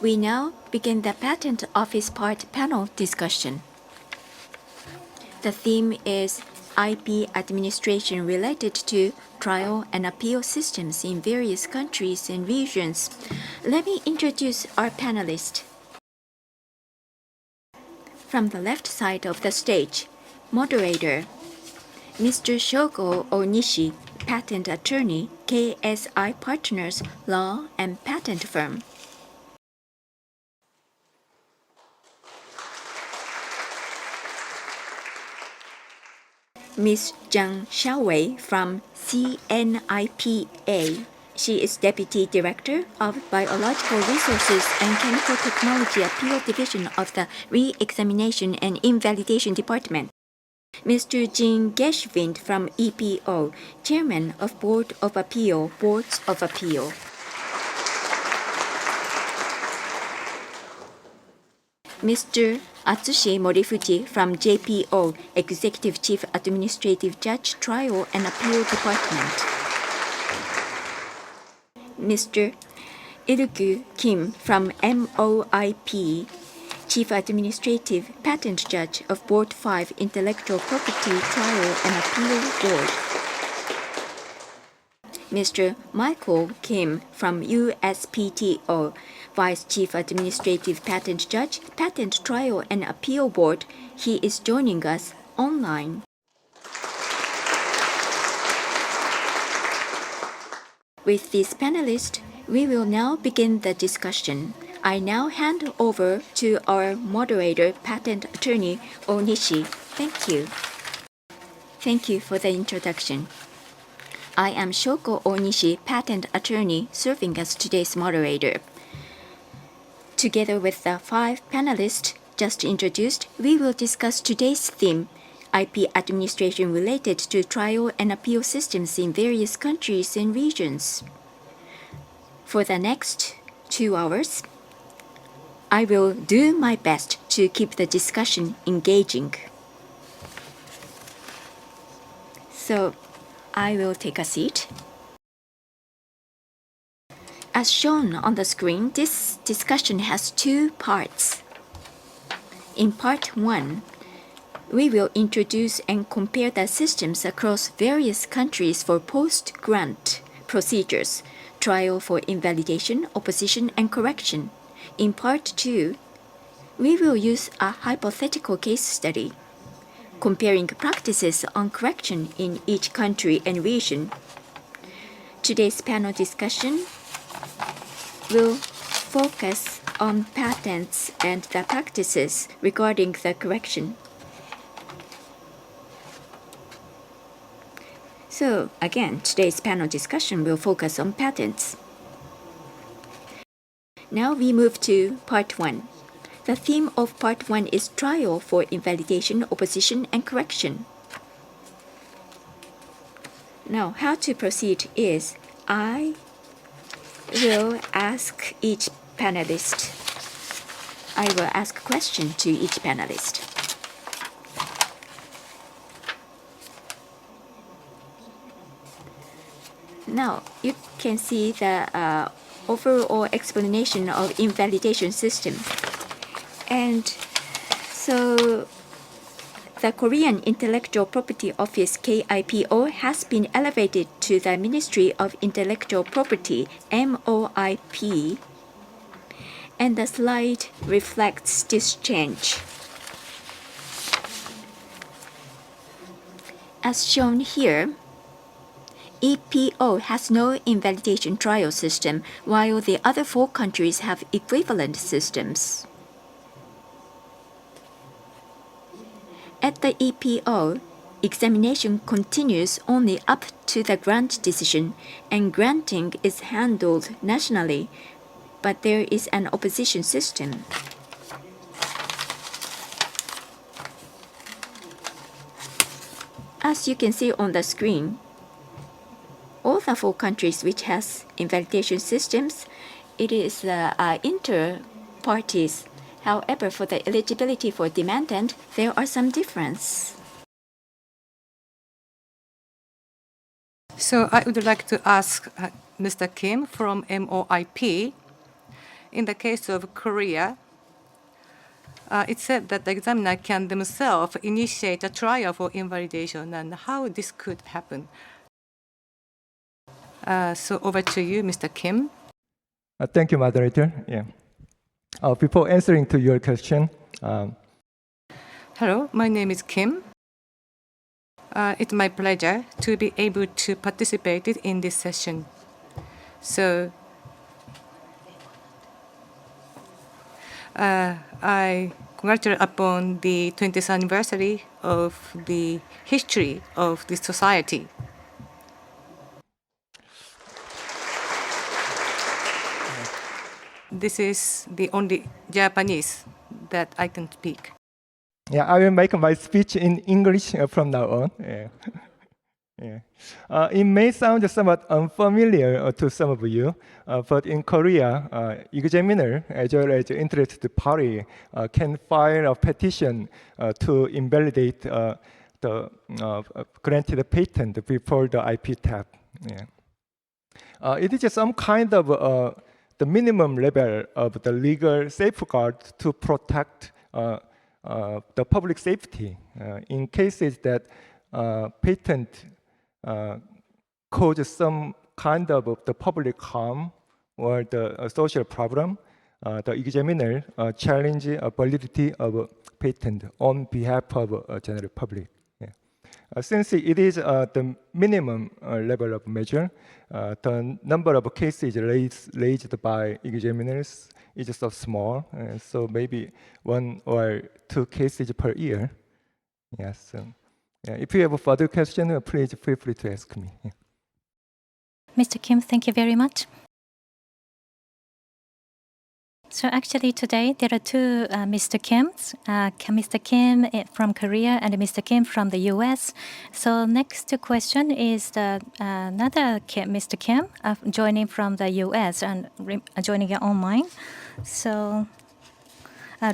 We now begin the Patent Office Part panel discussion. The theme is IP administration related to trial and appeal systems in various countries and regions. Let me introduce our panelists. From the left side of the stage, moderator, Mr. Shogo Onishi, patent attorney, KSI Partners Law and Patent Firm. Ms. Zhang Xiaowei from CNIPA. She is Deputy Director of Biological Resources and Chemical Technology Appeal Division of the Re-Examination and Invalidation Department. Mr. Jin Geschwind from EPO, Chairman of Board of Appeal, Boards of Appeal. Mr. Atsushi Morifuji from JPO, Executive Chief Administrative Judge, Trial and Appeal Department. Mr. Ilgu Kim from MOIP, Chief Administrative Patent Judge of Board 5 Intellectual Property Trial and Appeal Board. Mr. Michael Kim from USPTO, Vice Chief Administrative Patent Judge, Patent Trial and Appeal Board. He is joining us online. With these panelists, we will now begin the discussion. I now hand over to our moderator, patent attorney Onishi. Thank you. Thank you for the introduction. I am Shoko Onishi, patent attorney, serving as today's moderator. Together with the 5 panelists just introduced, we will discuss today's theme, IP administration related to trial and appeal systems in various countries and regions. For the next 2 hours, I will do my best to keep the discussion engaging. So, I will take a seat. As shown on the screen, this discussion has 2 parts. In part 1, we will introduce and compare the systems across various countries for post-grant procedures, trial for invalidation, opposition, and correction. In part 2, we will use a hypothetical case study, comparing practices on correction in each country and region. Today's panel discussion will focus on patents and the practices regarding the correction. So again, today's panel discussion will focus on patents. Now we move to part 1. The theme of part 1 is trial for invalidation, opposition, and correction. Now, how to proceed is I will ask each panelist. I will ask a question to each panelist. Now, you can see the overall explanation of invalidation system. And so the Korean Intellectual Property Office KIPO has been elevated to the Ministry of Intellectual Property MOIP, and the slide reflects this change. As shown here, EPO has no invalidation trial system, while the other 4 countries have equivalent systems. At the EPO, examination continues only up to the grant decision, and granting is handled nationally, but there is an opposition system. As you can see on the screen, all the 4 countries which has invalidation systems, it is inter-parties. However, for the eligibility for demandant, there are some difference. So I would like to ask Mr. Kim from MOIP in the case of Korea, it said that the examiner can themselves initiate a trial for invalidation, and how this could happen. So over to you, Mr. Kim. Thank you, moderator. Yeah. Before answering to your question, Hello, my name is Kim. It's my pleasure to be able to participate in this session. So I congratulate upon the 20th anniversary of the history of this society. This is the only Japanese that I can speak. yeah, I will make my speech in English from now on. Yeah. Yeah. It may sound somewhat unfamiliar to some of you, but in Korea, examiner as well as interested party can file a petition to invalidate the granted patent before the IP tap. Yeah. It is some kind of the minimum level of the legal safeguard to protect the public safety in cases that patent cause some kind of the public harm or the social problem. The examiner challenge validity of patent on behalf of general public. Since it is the minimum level of measure, the number of cases raised by examiners is so small, so maybe 1 or 2 cases per year. Yes. If you have a further question, please feel free to ask me. Yeah. Mr. Kim, thank you very much. So actually today there are two Mr. Kims, Mr. Kim from Korea and Mr. Kim from the US. So next question is another Kim, Mr. Kim joining from the US and joining online. So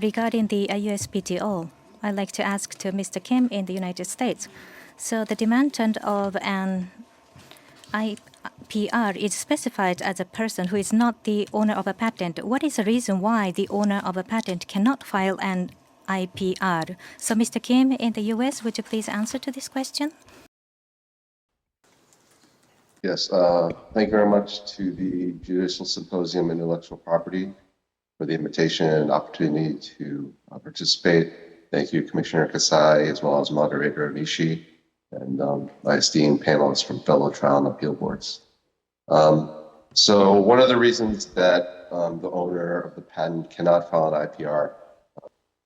regarding the USPTO, I'd like to ask to Mr. Kim in the United States. So the demandant of an IPR is specified as a person who is not the owner of a patent. What is the reason why the owner of a patent cannot file an IPR? So Mr. Kim in the US, would you please answer to this question? Yes, thank you very much to the Judicial Symposium on Intellectual Property for the invitation and opportunity to participate. Thank you, Commissioner Kasai, as well as Moderator Onishi, and my esteemed panelists from fellow trial and appeal boards. So one of the reasons that the owner of the patent cannot file an IPR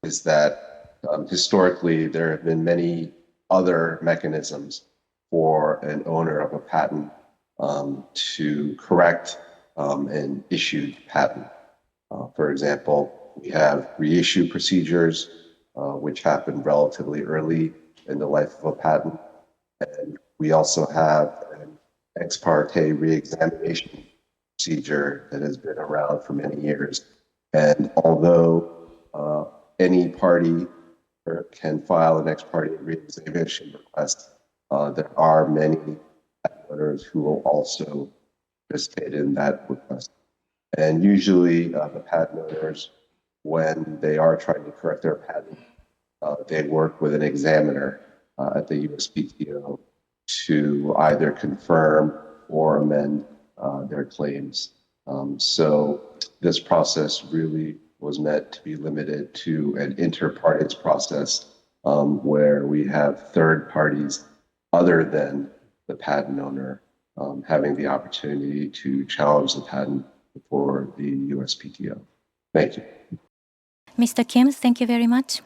is that historically there have been many other mechanisms for an owner of a patent to correct an issued patent. For example, we have reissue procedures, which happen relatively early in the life of a patent. And we also have an ex parte reexamination procedure that has been around for many years. And although any party can file an ex parte reexamination request, there are many patent owners who will also participate in that request. And usually the patent owners, when they are trying to correct their patent, they work with an examiner at the USPTO to either confirm or amend their claims. So this process really was meant to be limited to an inter partes process where we have third parties other than the patent owner having the opportunity to challenge the patent before the USPTO. Thank you. Mr. Kim, thank you very much.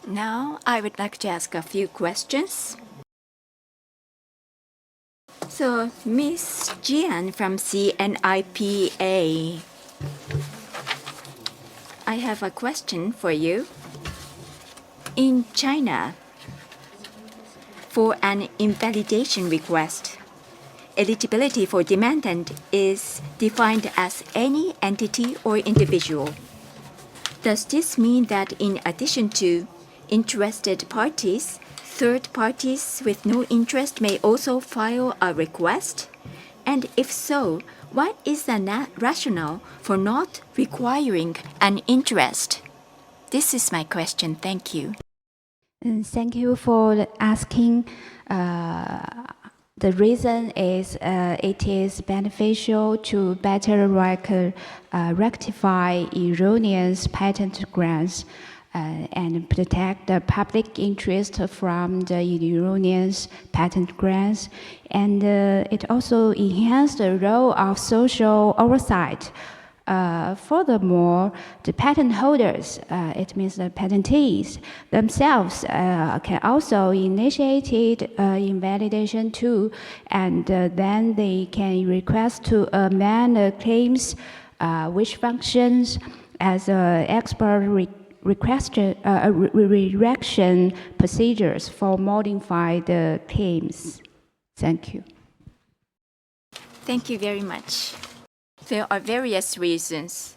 Now, I would like to ask a few questions. So, Ms. Jian from CNIPA, I have a question for you. In China, for an invalidation request, eligibility for demandant is defined as any entity or individual. Does this mean that in addition to interested parties, third parties with no interest may also file a request? And if so, what is the rationale for not requiring an interest? This is my question. Thank you. Thank you for asking. The reason is it is beneficial to better rectify erroneous patent grants and protect the public interest from the erroneous patent grants. And it also enhances the role of social oversight. Furthermore, the patent holders, it means the patentees themselves, can also initiate invalidation too, and then they can request to amend the claims, which functions as expert rejection procedures for modify the claims. Thank you. Thank you very much. There are various reasons.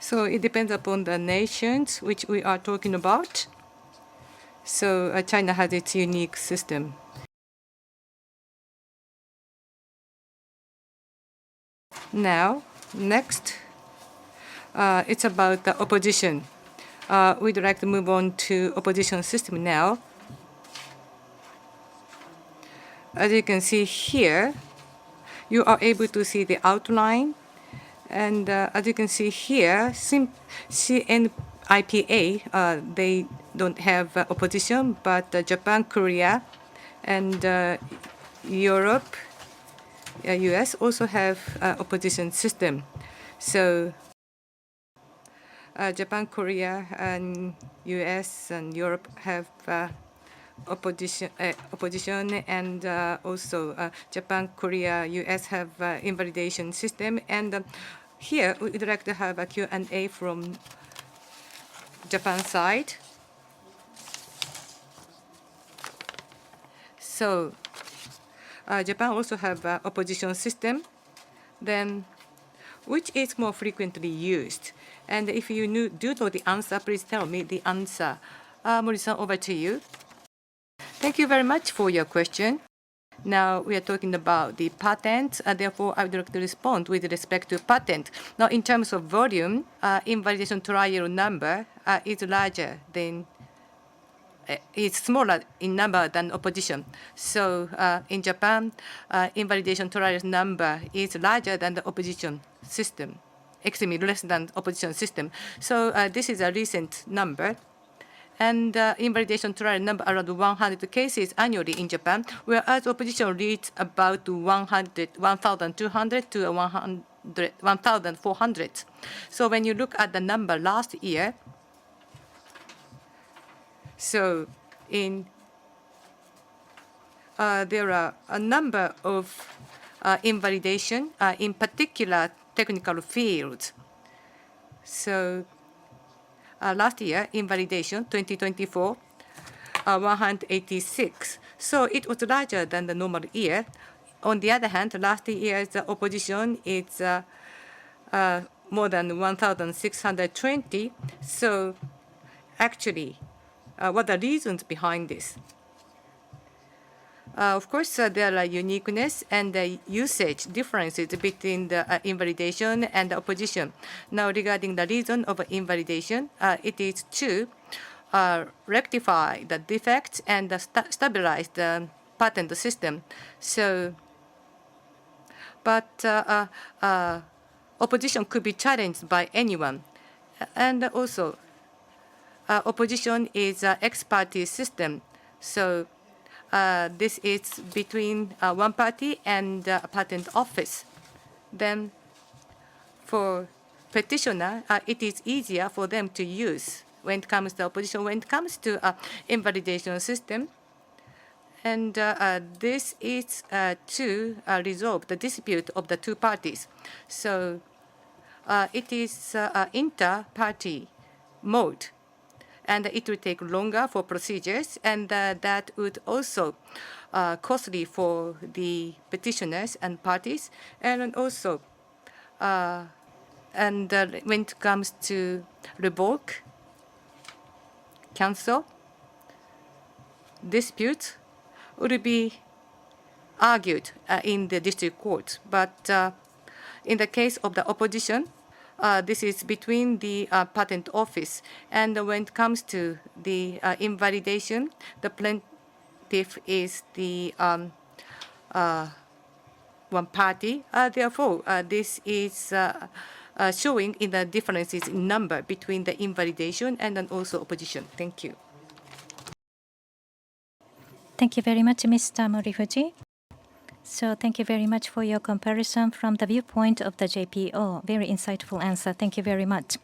So it depends upon the nations which we are talking about. So China has its unique system. Now, next, it's about the opposition. We'd like to move on to opposition system now. As you can see here, you are able to see the outline. And as you can see here, CNIPA, they don't have opposition, but Japan, Korea, and Europe, US also have opposition system. So Japan, Korea, and US and Europe have opposition, and also Japan, Korea, US have invalidation system. And here we would like to have a Q&A from Japan side. So Japan also have opposition system. Then which is more frequently used? And if you do know the answer, please tell me the answer. Mori-san, over to you. Thank you very much for your question. Now we are talking about the patent, therefore I would like to respond with respect to patent. Now in terms of volume, invalidation trial number is larger than, it's smaller in number than opposition. So in Japan, invalidation trial number is larger than the opposition system, excuse me, less than opposition system. So this is a recent number. And invalidation trial number around 100 cases annually in Japan, whereas opposition reads about 1,200 to 1,400. So when you look at the number last year, so there are a number of invalidation in particular technical fields. So last year, invalidation 2024, 186. So it was larger than the normal year. On the other hand, last year's opposition is more than 1,620. So actually, what are the reasons behind this? Of course, there are uniqueness and usage differences between the invalidation and the opposition. Now, regarding the reason of invalidation, it is to rectify the defects and stabilize the patent system. So, but opposition could be challenged by anyone. And also, opposition is an ex parte system. So, this is between one party and a patent office. Then for petitioner, it is easier for them to use when it comes to opposition, when it comes to invalidation system. And this is to resolve the dispute of the two parties. So it is inter-party mode. And it will take longer for procedures, and that would also costly for the petitioners and parties, and also when it comes to revoke, cancel, dispute would be argued in the district court. But in the case of the opposition, this is between the patent office. And when it comes to the invalidation, the plaintiff is the one party. Therefore, this is showing in the differences in number between the invalidation and then also opposition. Thank you. Thank you very much, Mr. Morifuji. So thank you very much for your comparison from the viewpoint of the JPO. Very insightful answer. Thank you very much.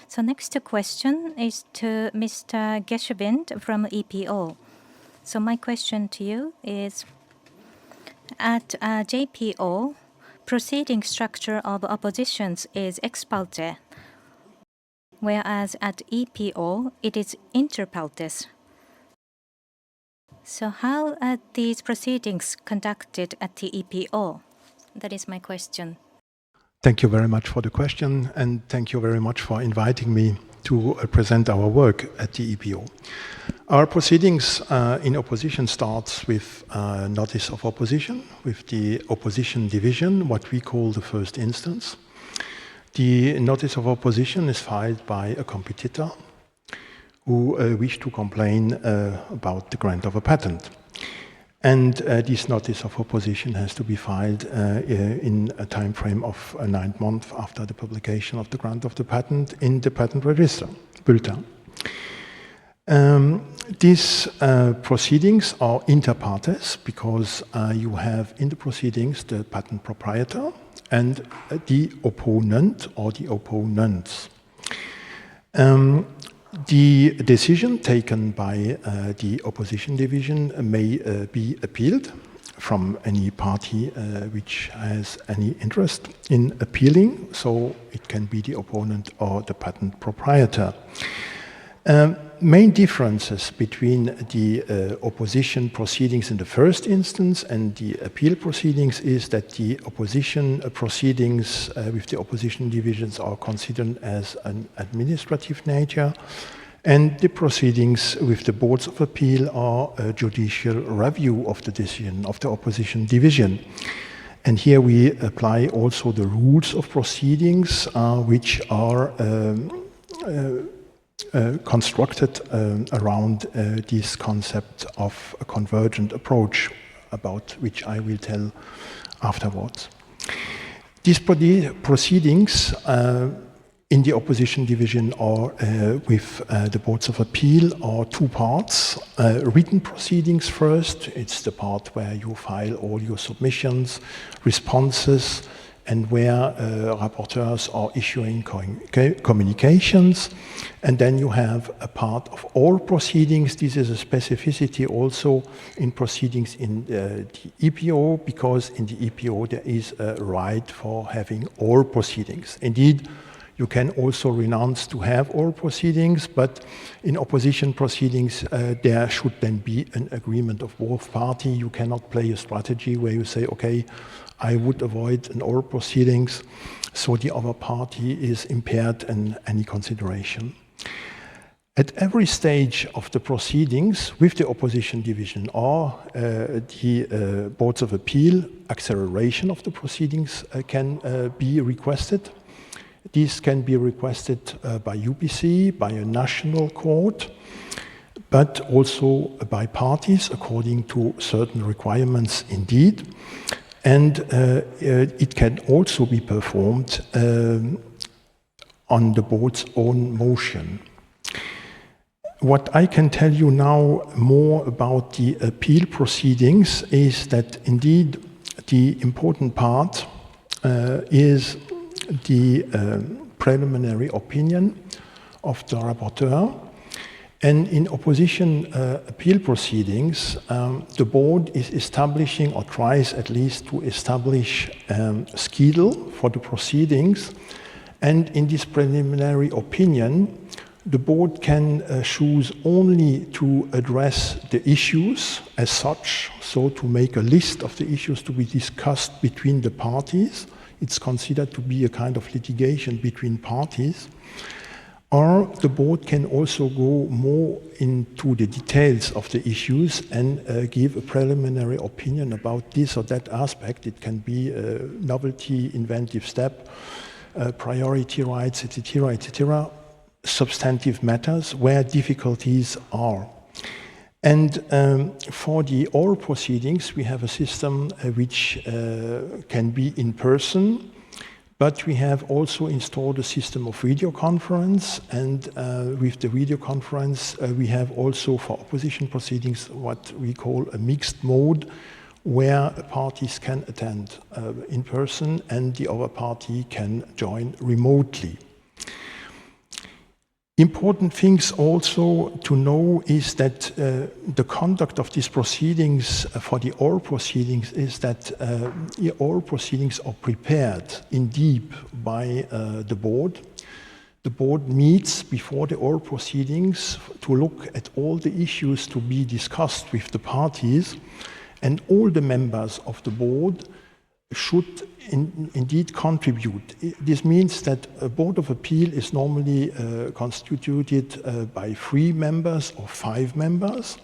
So next question is to Mr. Geshebind from EPO. So my question to you is, at JPO, proceeding structure of oppositions is ex parte, whereas at EPO, it is inter partes. So how are these proceedings conducted at the EPO? That is my question. Thank you very much for the question, and thank you very much for inviting me to present our work at the EPO. Our proceedings in opposition starts with notice of opposition, with the opposition division, what we call the first instance. The notice of opposition is filed by a competitor who wish to complain about the grant of a patent. And this notice of opposition has to be filed in a time frame of 9 months after the publication of the grant of the patent in the patent register bulletin. These proceedings are inter partes because you have in the proceedings the patent proprietor and the opponent or the opponents. The decision taken by the opposition division may be appealed from any party which has any interest in appealing, so it can be the opponent or the patent proprietor. Main differences between the opposition proceedings in the first instance and the appeal proceedings is that the opposition proceedings with the opposition divisions are considered as an administrative nature, and the proceedings with the boards of appeal are a judicial review of the decision of the opposition division. And here we apply also the rules of proceedings which are constructed around this concept of a convergent approach, about which I will tell afterwards. These proceedings in the opposition division are with the boards of appeal are two parts. Written proceedings first, it's the part where you file all your submissions, responses, and where rapporteurs are issuing communications. And then you have a part of all proceedings. This is a specificity also in proceedings in the EPO, because in the EPO there is a right for having all proceedings. Indeed, you can also renounce to have all proceedings, but in opposition proceedings, there should then be an agreement of both parties. You cannot play a strategy where you say, okay, I would avoid an oral proceedings, so the other party is impaired in any consideration. At every stage of the proceedings with the opposition division or the boards of appeal, acceleration of the proceedings can be requested. These can be requested by UPC, by a national court, but also by parties according to certain requirements indeed. And it can also be performed on the board's own motion. What I can tell you now more about the appeal proceedings is that indeed the important part is the preliminary opinion of the rapporteur. And in opposition appeal proceedings, the board is establishing, or tries at least to establish, schedule for the proceedings. And in this preliminary opinion, the board can choose only to address the issues as such, so to make a list of the issues to be discussed between the parties. It's considered to be a kind of litigation between parties. Or the board can also go more into the details of the issues and give a preliminary opinion about this or that aspect. It can be a novelty, inventive step, priority rights, etc., etc., substantive matters where difficulties are. And for the oral proceedings, we have a system which can be in person, but we have also installed a system of video conference, and with the video conference, we have also for opposition proceedings what we call a mixed mode, where parties can attend in person and the other party can join remotely. Important things also to know is that the conduct of these proceedings for the oral proceedings is that the oral proceedings are prepared in deep by the board. The board meets before the oral proceedings to look at all the issues to be discussed with the parties, and all the members of the board should indeed contribute. This means that a Board of Appeal is normally constituted by 3 members or 5 members.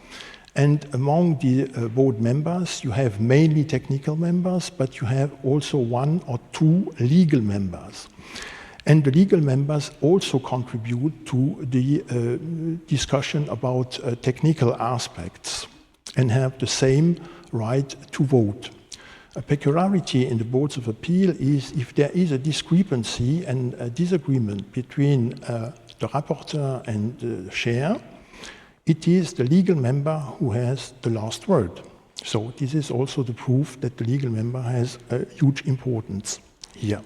And among the board members, you have mainly technical members, but you have also 1 or 2 legal members. And the legal members also contribute to the discussion about technical aspects and have the same right to vote. A peculiarity in the Boards of Appeal is if there is a discrepancy and a disagreement between the rapporteur and the chair, it is the legal member who has the last word. So this is also the proof that the legal member has a huge importance here.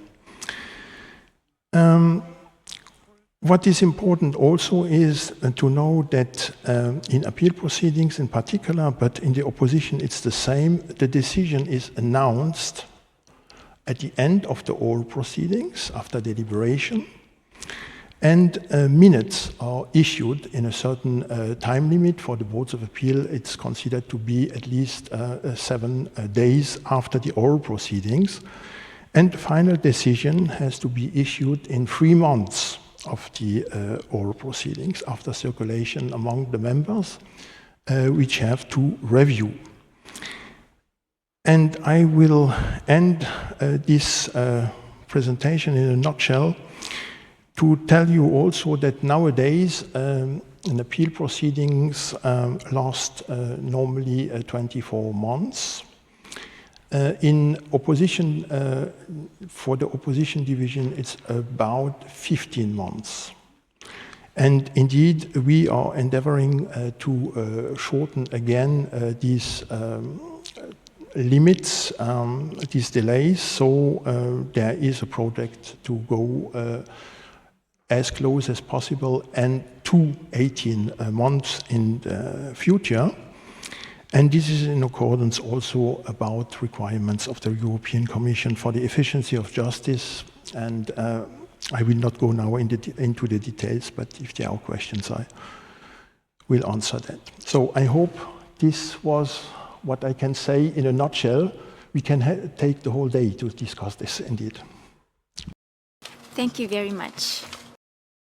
What is important also is to know that in appeal proceedings in particular, but in the opposition it's the same, the decision is announced at the end of the oral proceedings after deliberation, and minutes are issued in a certain time limit. For the Boards of Appeal it's considered to be at least 7 days after the oral proceedings, and the final decision has to be issued in 3 months of the oral proceedings after circulation among the members, which have to review. And I will end this presentation in a nutshell to tell you also that nowadays an appeal proceedings last normally 24 months. In opposition, for the opposition division, it's about 15 months. And indeed, we are endeavoring to shorten again these limits, these delays. So there is a project to go as close as possible and to 18 months in the future. And this is in accordance also about requirements of the European Commission for the efficiency of justice. And I will not go now into the details, but if there are questions, I will answer that. So I hope this was what I can say in a nutshell. We can take the whole day to discuss this indeed. Thank you very much.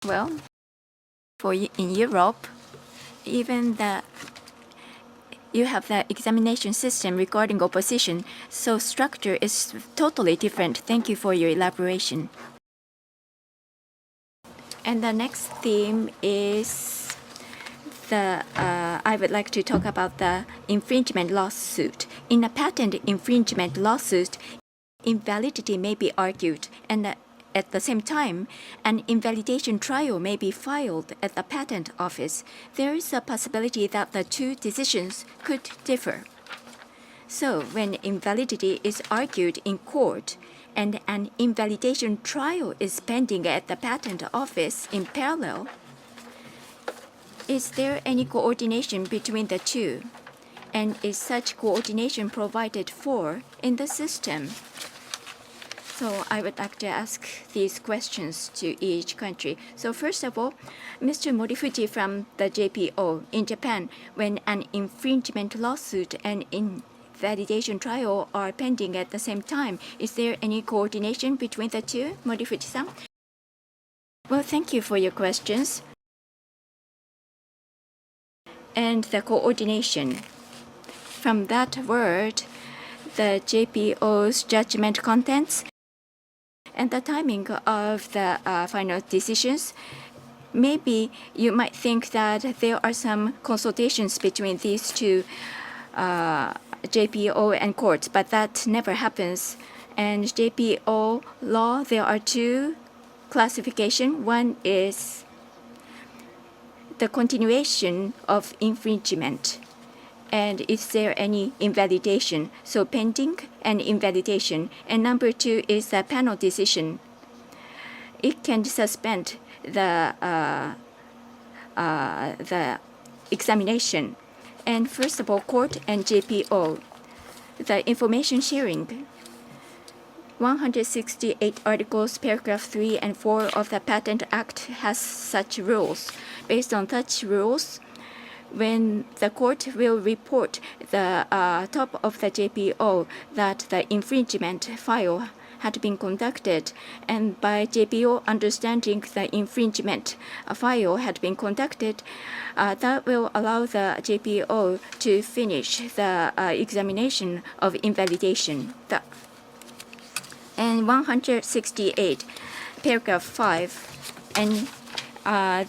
Well, in Europe, even you have the examination system regarding opposition, so structure is totally different. Thank you for your elaboration. And the next theme is I would like to talk about the infringement lawsuit. In a patent infringement lawsuit, invalidity may be argued, and at the same time, an invalidation trial may be filed at the patent office. There is a possibility that the 2 decisions could differ. So when invalidity is argued in court and an invalidation trial is pending at the patent office in parallel, is there any coordination between the 2? And is such coordination provided for in the system? So I would like to ask these questions to each country. So first of all, Mr. Morifuji from the JPO in Japan, when an infringement lawsuit and invalidation trial are pending at the same time, is there any coordination between the 2, Morifuji-san? Well, thank you for your questions. And the coordination. From that word, the JPO's judgment contents and the timing of the final decisions, maybe you might think that there are some consultations between these two JPO and courts, but that never happens. And JPO law, there are two classifications. One is the continuation of infringement, and is there any invalidation? So pending and invalidation. And number two is the panel decision. It can suspend the examination. And first of all, court and JPO, the information sharing. 168 articles, paragraph 3 and 4 of the Patent Act has such rules. Based on such rules, when the court will report the top of the JPO that the infringement file had been conducted, and by JPO understanding the infringement file had been conducted, that will allow the JPO to finish the examination of invalidation. And 168, paragraph 5, and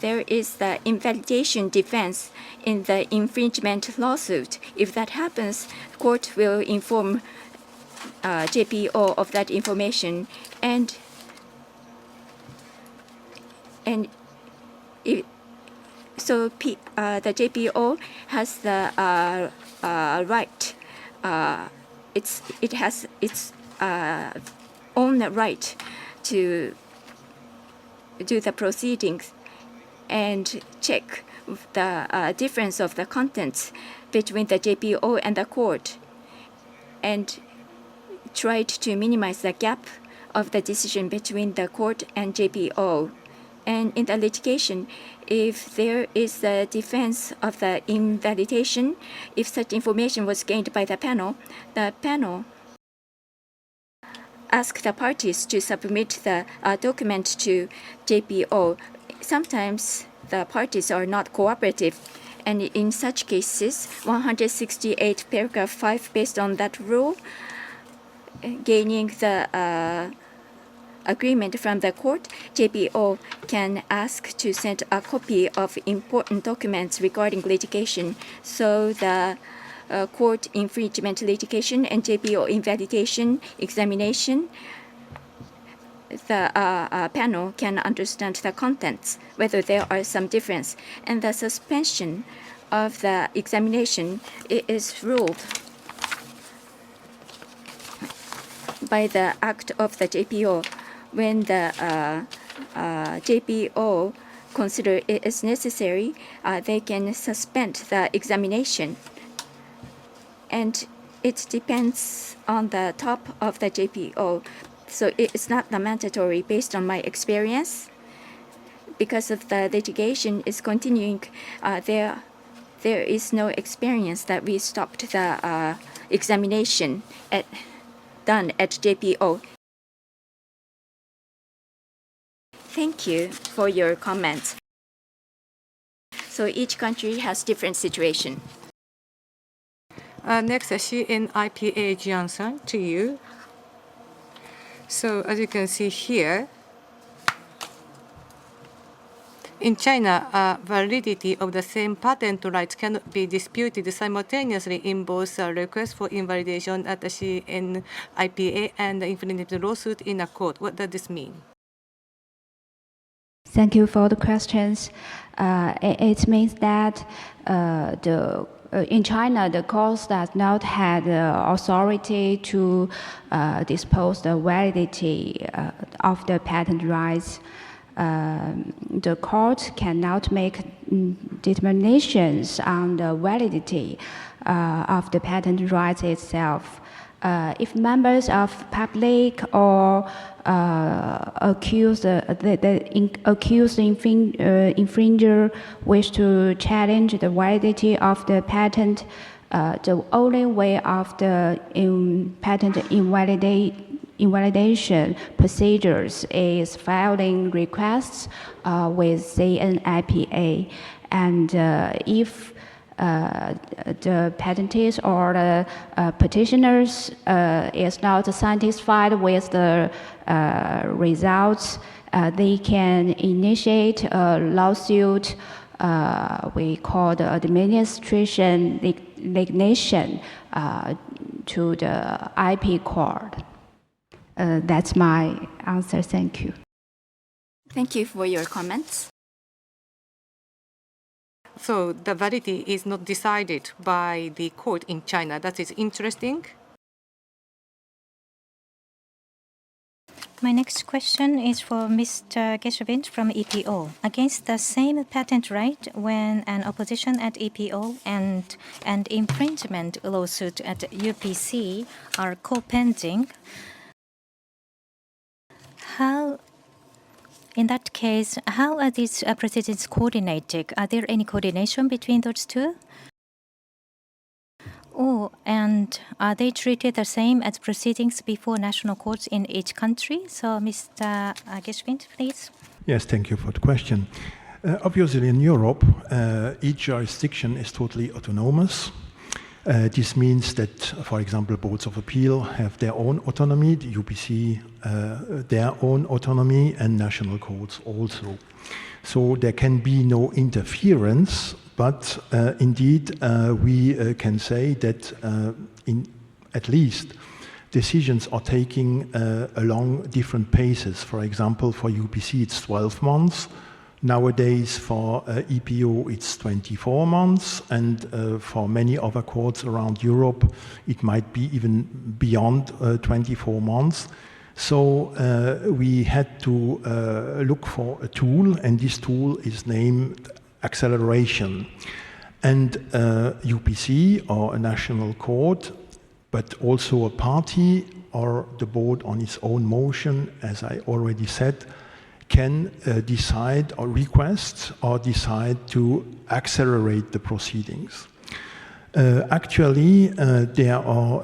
there is the invalidation defense in the infringement lawsuit. If that happens, the court will inform JPO of that information, and so the JPO has the right. It has its own right to do the proceedings and check the difference of the contents between the JPO and the court, and tried to minimize the gap of the decision between the court and JPO. And in the litigation, if there is a defense of the invalidation, if such information was gained by the panel ask the parties to submit the document to JPO. Sometimes the parties are not cooperative, and in such cases, 168 paragraph 5, based on that rule, gaining the agreement from the court, JPO can ask to send a copy of important documents regarding litigation. So the court infringement litigation and JPO invalidation examination, the panel can understand the contents, whether there are some difference. And the suspension of the examination is ruled by the act of the JPO. When the JPO consider it is necessary, they can suspend the examination. And it depends on the top of the JPO. So it's not mandatory based on my experience. Because of the litigation is continuing, there is no experience that we stopped the examination done at JPO. Thank you for your comments. So each country has different situation. Next, CNIPA Johnson, to you. So as you can see here, in China, validity of the same patent rights cannot be disputed simultaneously in both request for invalidation at the CNIPA and the infringement lawsuit in a court. What does this mean? Thank you for the questions. It means that in China, the courts does not have the authority to dispose the validity of the patent rights. The court cannot make determinations on the validity of the patent rights itself. If members of public or accused infringer wish to challenge the validity of the patent, the only way of the patent invalidation procedures is filing requests with CNIPA. And if the patentees or the petitioners is not satisfied with the results, they can initiate a lawsuit we call the administration litigation to the IP court. That's my answer. Thank you. Thank you for your comments. So the validity is not decided by the court in China. That is interesting. My next question is for Mr. Geschwind from EPO. Against the same patent right, when an opposition at EPO and an infringement lawsuit at UPC are co-pending, in that case, how are these proceedings coordinated? Are there any coordination between those two? Oh, and are they treated the same as proceedings before national courts in each country? So, Mr. Geschwind, please. Yes, thank you for the question. Obviously, in Europe, each jurisdiction is totally autonomous. This means that, for example, boards of appeal have their own autonomy, the UPC their own autonomy, and national courts also. So there can be no interference, but indeed we can say that at least decisions are taking along different paces. For example, for UPC it's 12 months. Nowadays for EPO it's 24 months, and for many other courts around Europe it might be even beyond 24 months. So we had to look for a tool, and this tool is named acceleration. And UPC, or a national court, but also a party or the board on its own motion, as I already said, can decide or request or decide to accelerate the proceedings. Actually, there are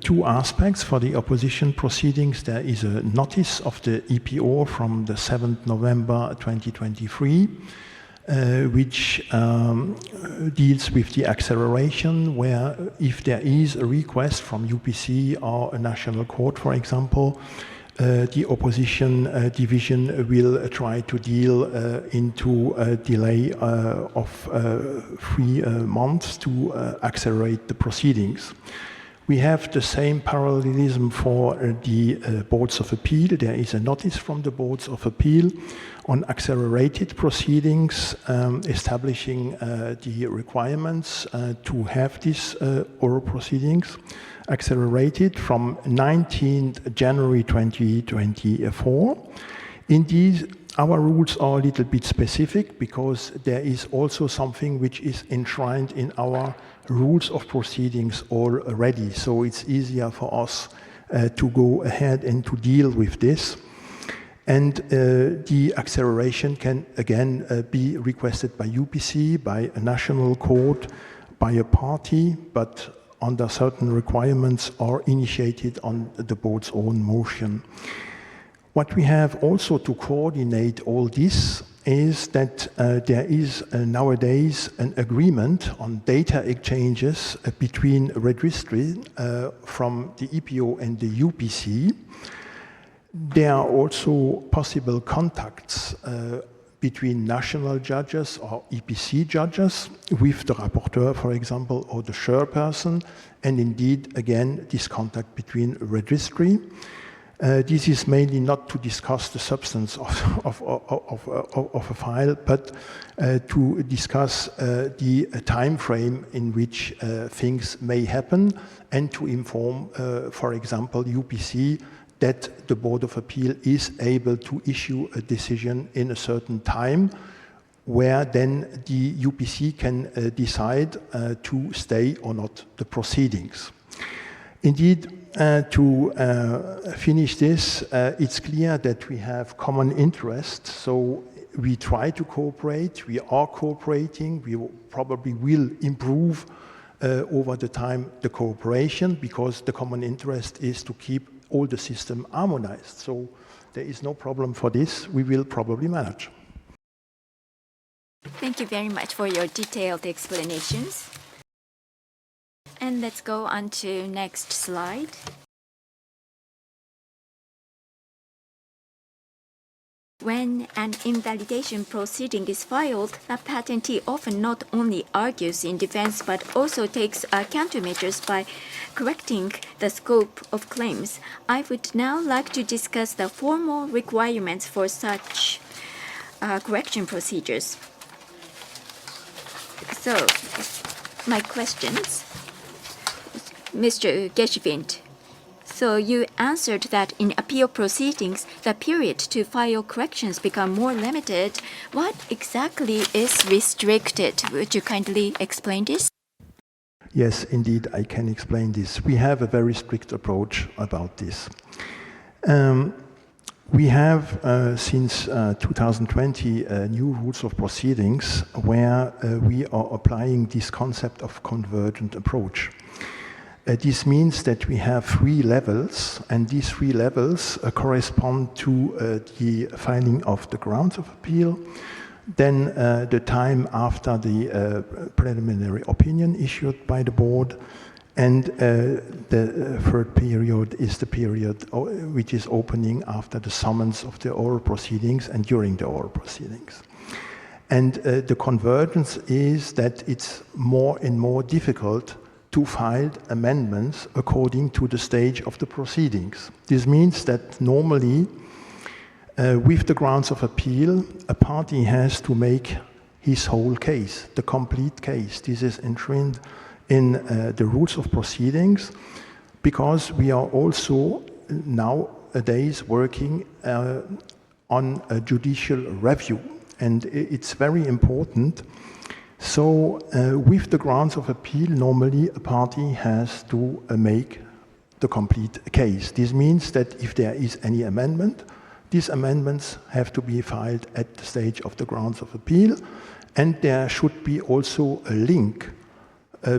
two aspects for the opposition proceedings. There is a notice of the EPO from the 7th November 2023, which deals with the acceleration, where if there is a request from UPC or a national court, for example, the opposition division will try to deal into a delay of 3 months to accelerate the proceedings. We have the same parallelism for the boards of appeal. There is a notice from the boards of appeal on accelerated proceedings, establishing the requirements to have these oral proceedings accelerated from 19th January 2024. Indeed, our rules are a little bit specific because there is also something which is enshrined in our rules of proceedings already. So it's easier for us to go ahead and to deal with this. And the acceleration can again be requested by UPC, by a national court, by a party, but under certain requirements are initiated on the board's own motion. What we have also to coordinate all this is that there is nowadays an agreement on data exchanges between registry from the EPO and the UPC. There are also possible contacts between national judges or EPC judges with the rapporteur, for example, or the chairperson, and indeed, again, this contact between registry. This is mainly not to discuss the substance of a file, but to discuss the time frame in which things may happen, and to inform, for example, UPC that the Board of Appeal is able to issue a decision in a certain time, where then the UPC can decide to stay or not the proceedings. Indeed, to finish this, it's clear that we have common interests, so we try to cooperate, we are cooperating, we probably will improve over the time the cooperation, because the common interest is to keep all the system harmonized. So there is no problem for this. We will probably manage. Thank you very much for your detailed explanations. And let's go on to next slide. When an invalidation proceeding is filed, the patentee often not only argues in defense but also takes countermeasures by correcting the scope of claims. I would now like to discuss the formal requirements for such correction procedures. So, my questions, Mr. Geschwind. So you answered that in appeal proceedings, the period to file corrections become more limited. What exactly is restricted? Would you kindly explain this? Yes, indeed, I can explain this. We have a very strict approach about this. We have, since 2020, new rules of proceedings where we are applying this concept of convergent approach. This means that we have 3 levels, and these 3 levels correspond to the filing of the grounds of appeal, then the time after the preliminary opinion issued by the board, and the third period is the period which is opening after the summons of the oral proceedings and during the oral proceedings. And the convergence is that it's more and more difficult to file amendments according to the stage of the proceedings. This means that normally, with the grounds of appeal, a party has to make his whole case, the complete case. This is enshrined in the rules of proceedings, because we are also nowadays working on a judicial review, and it's very important. So with the grounds of appeal, normally a party has to make the complete case. This means that if there is any amendment, these amendments have to be filed at the stage of the grounds of appeal, and there should be also a link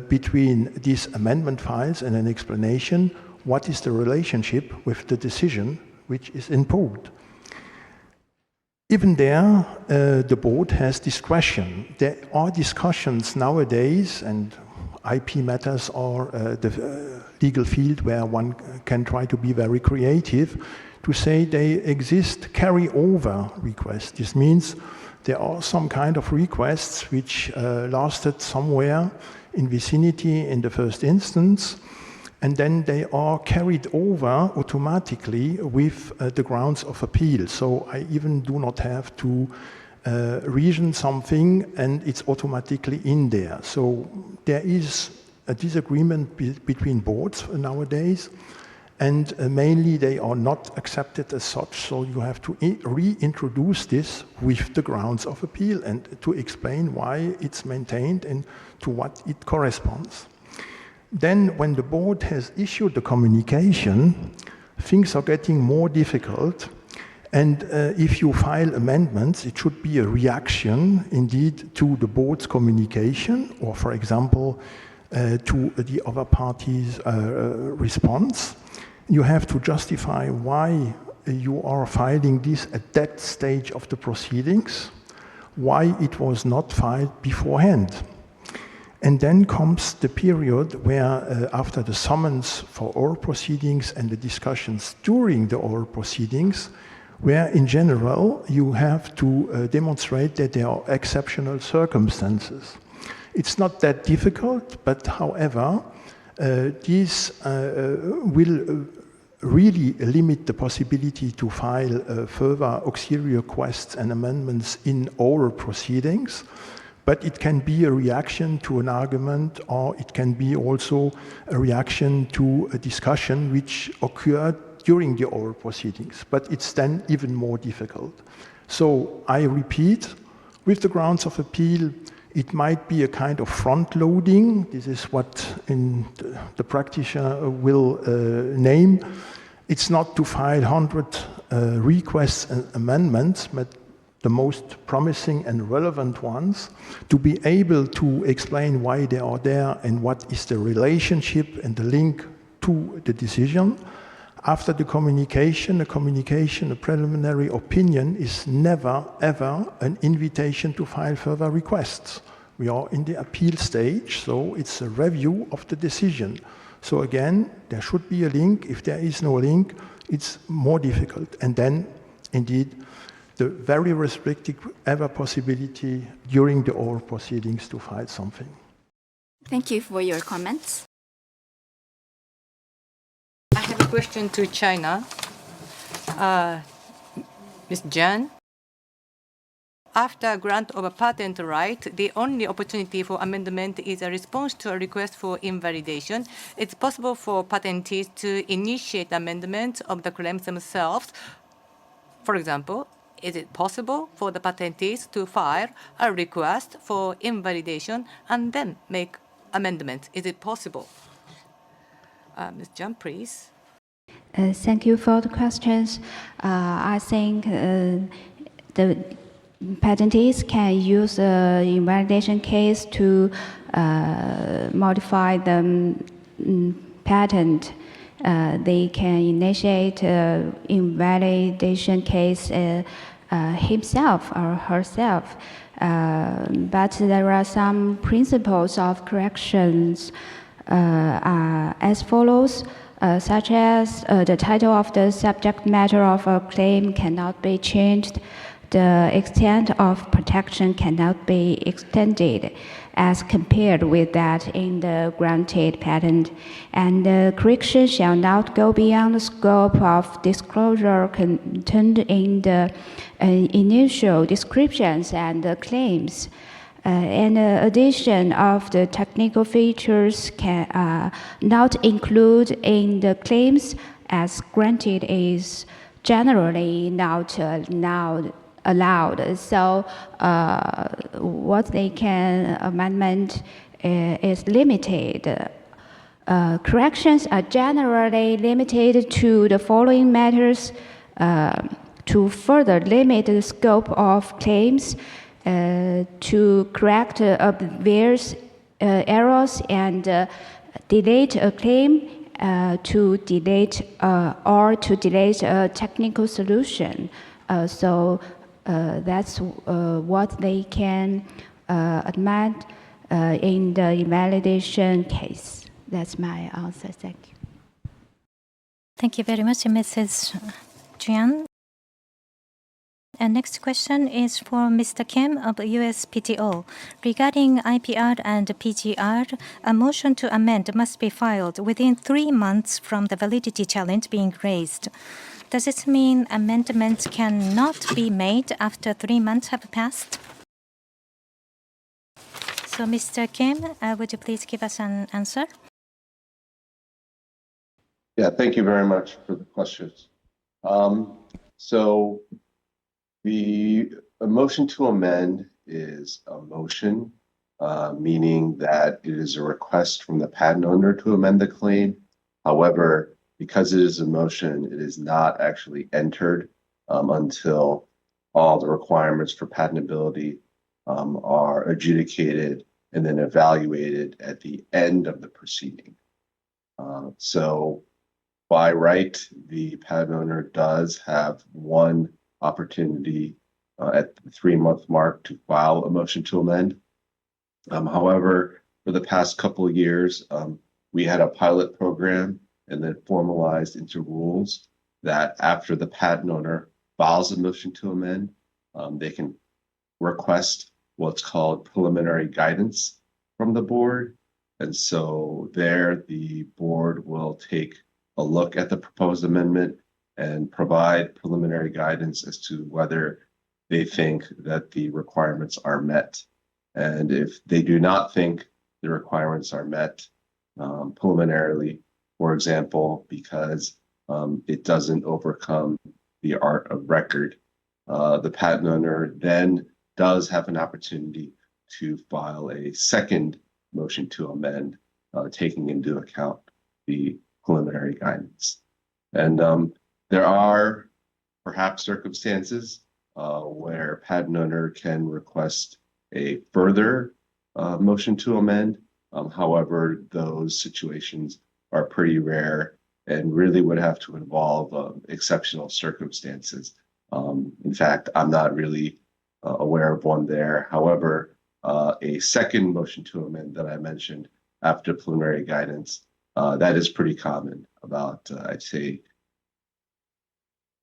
between these amendment files and an explanation, what is the relationship with the decision which is imposed. Even there, the board has discretion. There are discussions nowadays, and IP matters are the legal field where one can try to be very creative, to say they exist carry-over requests. This means there are some kind of requests which lasted somewhere in vicinity in the first instance, and then they are carried over automatically with the grounds of appeal. So I even do not have to reason something, and it's automatically in there. So there is a disagreement between boards nowadays, and mainly they are not accepted as such. So you have to reintroduce this with the grounds of appeal and to explain why it's maintained and to what it corresponds. Then when the board has issued the communication, things are getting more difficult. And if you file amendments, it should be a reaction indeed to the board's communication, or for example, to the other party's response. You have to justify why you are filing this at that stage of the proceedings, why it was not filed beforehand. And then comes the period where, after the summons for oral proceedings and the discussions during the oral proceedings, where in general you have to demonstrate that there are exceptional circumstances. It's not that difficult, but however, this will really limit the possibility to file further auxiliary requests and amendments in oral proceedings. But it can be a reaction to an argument, or it can be also a reaction to a discussion which occurred during the oral proceedings. But it's then even more difficult. So I repeat, with the grounds of appeal, it might be a kind of front-loading. This is what in the practitioner will name. It's not to file 100 requests and amendments, but the most promising and relevant ones, to be able to explain why they are there and what is the relationship and the link to the decision. After the communication, a preliminary opinion is never, ever an invitation to file further requests. We are in the appeal stage, so it's a review of the decision. So again, there should be a link. If there is no link, it's more difficult. And then, indeed, the very restricted ever possibility during the oral proceedings to file something. Thank you for your comments. I have a question to China. Ms. Jan, after grant of a patent right, the only opportunity for amendment is a response to a request for invalidation. It's possible for patentees to initiate amendment of the claims themselves. For example, is it possible for the patentees to file a request for invalidation and then make amendments? Is it possible? Ms. Jan, please. Thank you for the questions. I think the patentees can use the invalidation case to modify the patent. They can initiate invalidation case himself or herself. But there are some principles of corrections as follows. Such as the title of the subject matter of a claim cannot be changed, the extent of protection cannot be extended as compared with that in the granted patent, and the correction shall not go beyond the scope of disclosure contained in the initial descriptions and the claims. And addition of the technical features can not include in the claims as granted is generally not allowed. So what they can amendment is limited. Corrections are generally limited to the following matters to further limit the scope of claims, to correct various errors and delete a claim, to delete a technical solution. So that's what they can amend in the invalidation case. That's my answer. Thank you. Thank you very much, Mrs. Jian. And next question is for Mr. Kim of USPTO. Regarding IPR and PGR, a motion to amend must be filed within 3 months from the validity challenge being raised. Does this mean amendments cannot be made after 3 months have passed? So, Mr. Kim, would you please give us an answer? Yeah, thank you very much for the questions. So a motion to amend is a motion, meaning that it is a request from the patent owner to amend the claim. However, because it is a motion, it is not actually entered until all the requirements for patentability are adjudicated and then evaluated at the end of the proceeding. So by right, the patent owner does have one opportunity at the 3-month mark to file a motion to amend. However, for the past couple of years, we had a pilot program and then formalized into rules that after the patent owner files a motion to amend, they can request what's called preliminary guidance from the board. And so there, the board will take a look at the proposed amendment and provide preliminary guidance as to whether they think that the requirements are met. And if they do not think the requirements are met preliminarily, for example, because it doesn't overcome the art of record, the patent owner then does have an opportunity to file a second motion to amend, taking into account the preliminary guidance. And there are perhaps circumstances where patent owner can request a further motion to amend. However, those situations are pretty rare and really would have to involve exceptional circumstances. In fact, I'm not really aware of one there. However, a second motion to amend that I mentioned after preliminary guidance, that is pretty common. About, I'd say,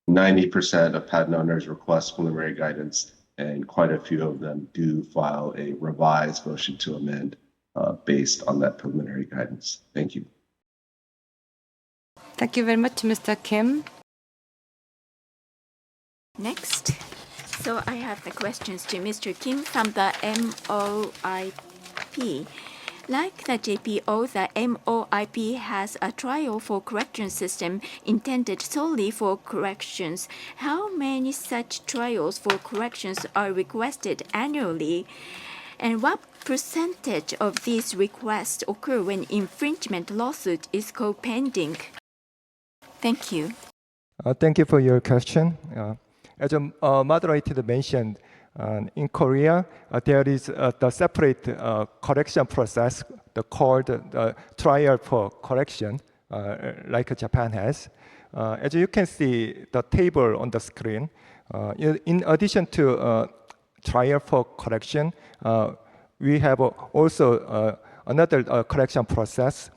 90% of patent owners request preliminary guidance, and quite a few of them do file a revised motion to amend based on that preliminary guidance. Thank you. Thank you very much, Mr. Kim. Next. So I have the questions to Mr. Kim from the MOIP. Like the JPO, the MOIP has a trial for correction system intended solely for corrections. How many such trials for corrections are requested annually? And what percentage of these requests occur when infringement lawsuit is co-pending? Thank you. Thank you for your question. As a moderator mentioned, in Korea, there is the separate correction process, called the trial for correction, like Japan has. As you can see, the table on the screen, in addition to trial for correction, we have also another correction process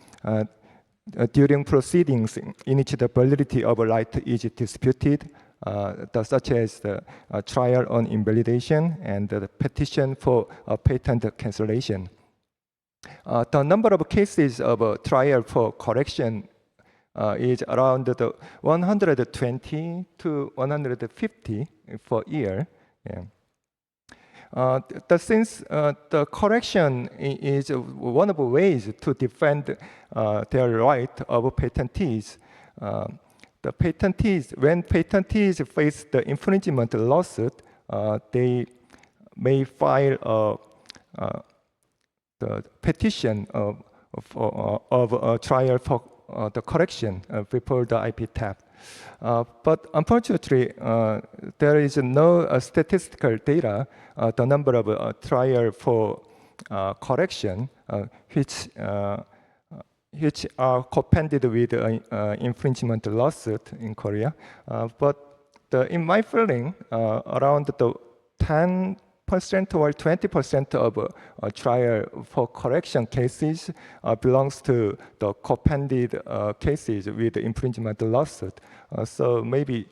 during proceedings in which the validity of a right is disputed, such as the trial on invalidation and the petition for patent cancellation. The number of cases of trial for correction is around 120 to 150 per year. Yeah. Since the correction is one of the ways to defend their right of patentees, when patentees face the infringement lawsuit, they may file the petition of a trial for the correction before the IP theft. But unfortunately, there is no statistical data, the number of trial for correction, which are co-pended with infringement lawsuit in Korea. But in my feeling, around the 10% or 20% of trial for correction cases belongs to the co-pended cases with infringement lawsuit. So maybe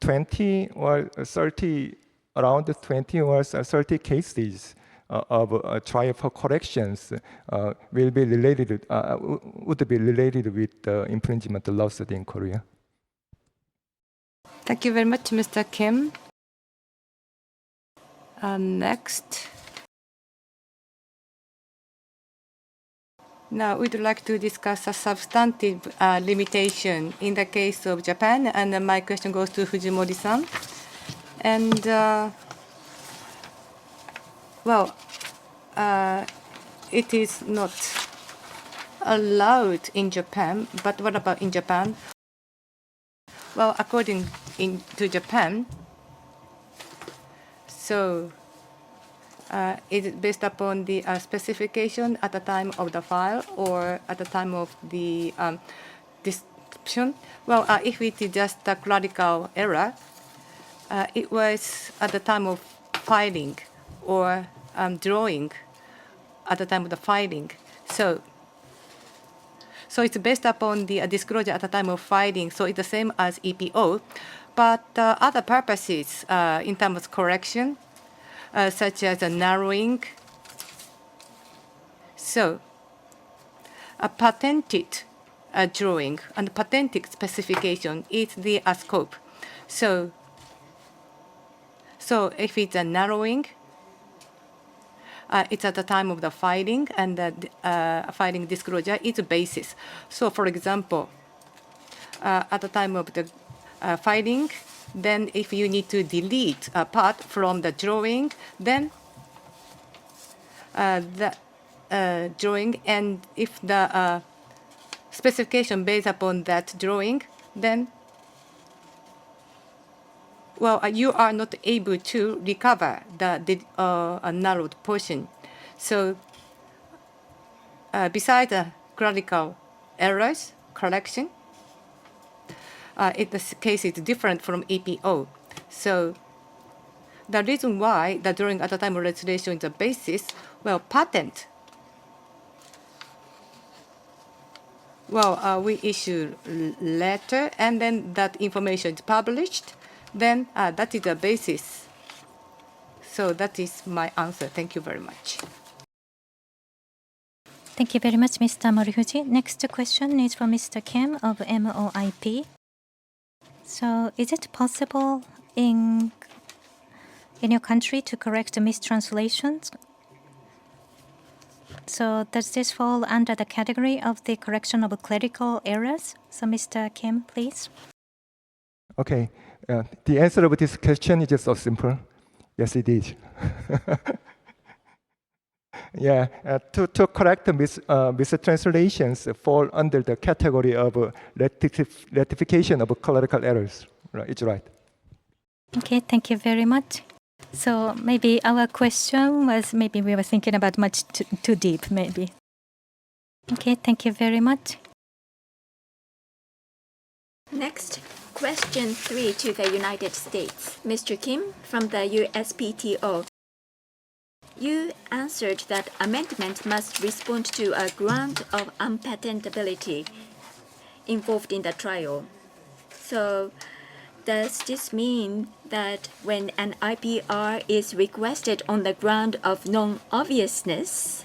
20 or 30, around 20 or 30 cases of trial for corrections would be related with the infringement lawsuit in Korea. Thank you very much, Mr. Kim. Next. Now, we'd like to discuss a substantive limitation in the case of Japan, and my question goes to Fujimori-san. And, well, it is not allowed in Japan, but what about in Japan? Well, according to Japan, so is it based upon the specification at the time of the file or at the time of the description? Well, if it is just a clerical error, it was at the time of filing or drawing at the time of the filing. So it's based upon the disclosure at the time of filing. So it's the same as EPO. But other purposes in terms of correction, such as a narrowing. So a patented drawing and patented specification is the scope. So if it's a narrowing, it's at the time of the filing, and the filing disclosure is a basis. So for example, at the time of the filing, then if you need to delete a part from the drawing, then the drawing, and if the specification based upon that drawing, then well, you are not able to recover the narrowed portion. So besides the clerical errors, correction, this case is different from EPO. So the reason why the drawing at the time of registration is the basis, well, patent. Well, we issue letter, and then that information is published. Then that is the basis. So that is my answer. Thank you very much. Thank you very much, Mr. Morifuji. Next question is from Mr. Kim of MOIP. So, is it possible in your country to correct mistranslations? So, does this fall under the category of the correction of clerical errors? So, Mr. Kim, please. Okay, the answer of this question is just so simple. Yes, it is. Yeah, to correct mistranslations fall under the category of rectification of clerical errors. Right, it's right. Okay, thank you very much. So maybe our question was, maybe we were thinking about much too deep, maybe. Okay, thank you very much. Next, question 3 to the United States. Mr. Kim from the USPTO. You answered that amendment must respond to a ground of unpatentability involved in the trial. So, does this mean that when an IPR is requested on the ground of non-obviousness,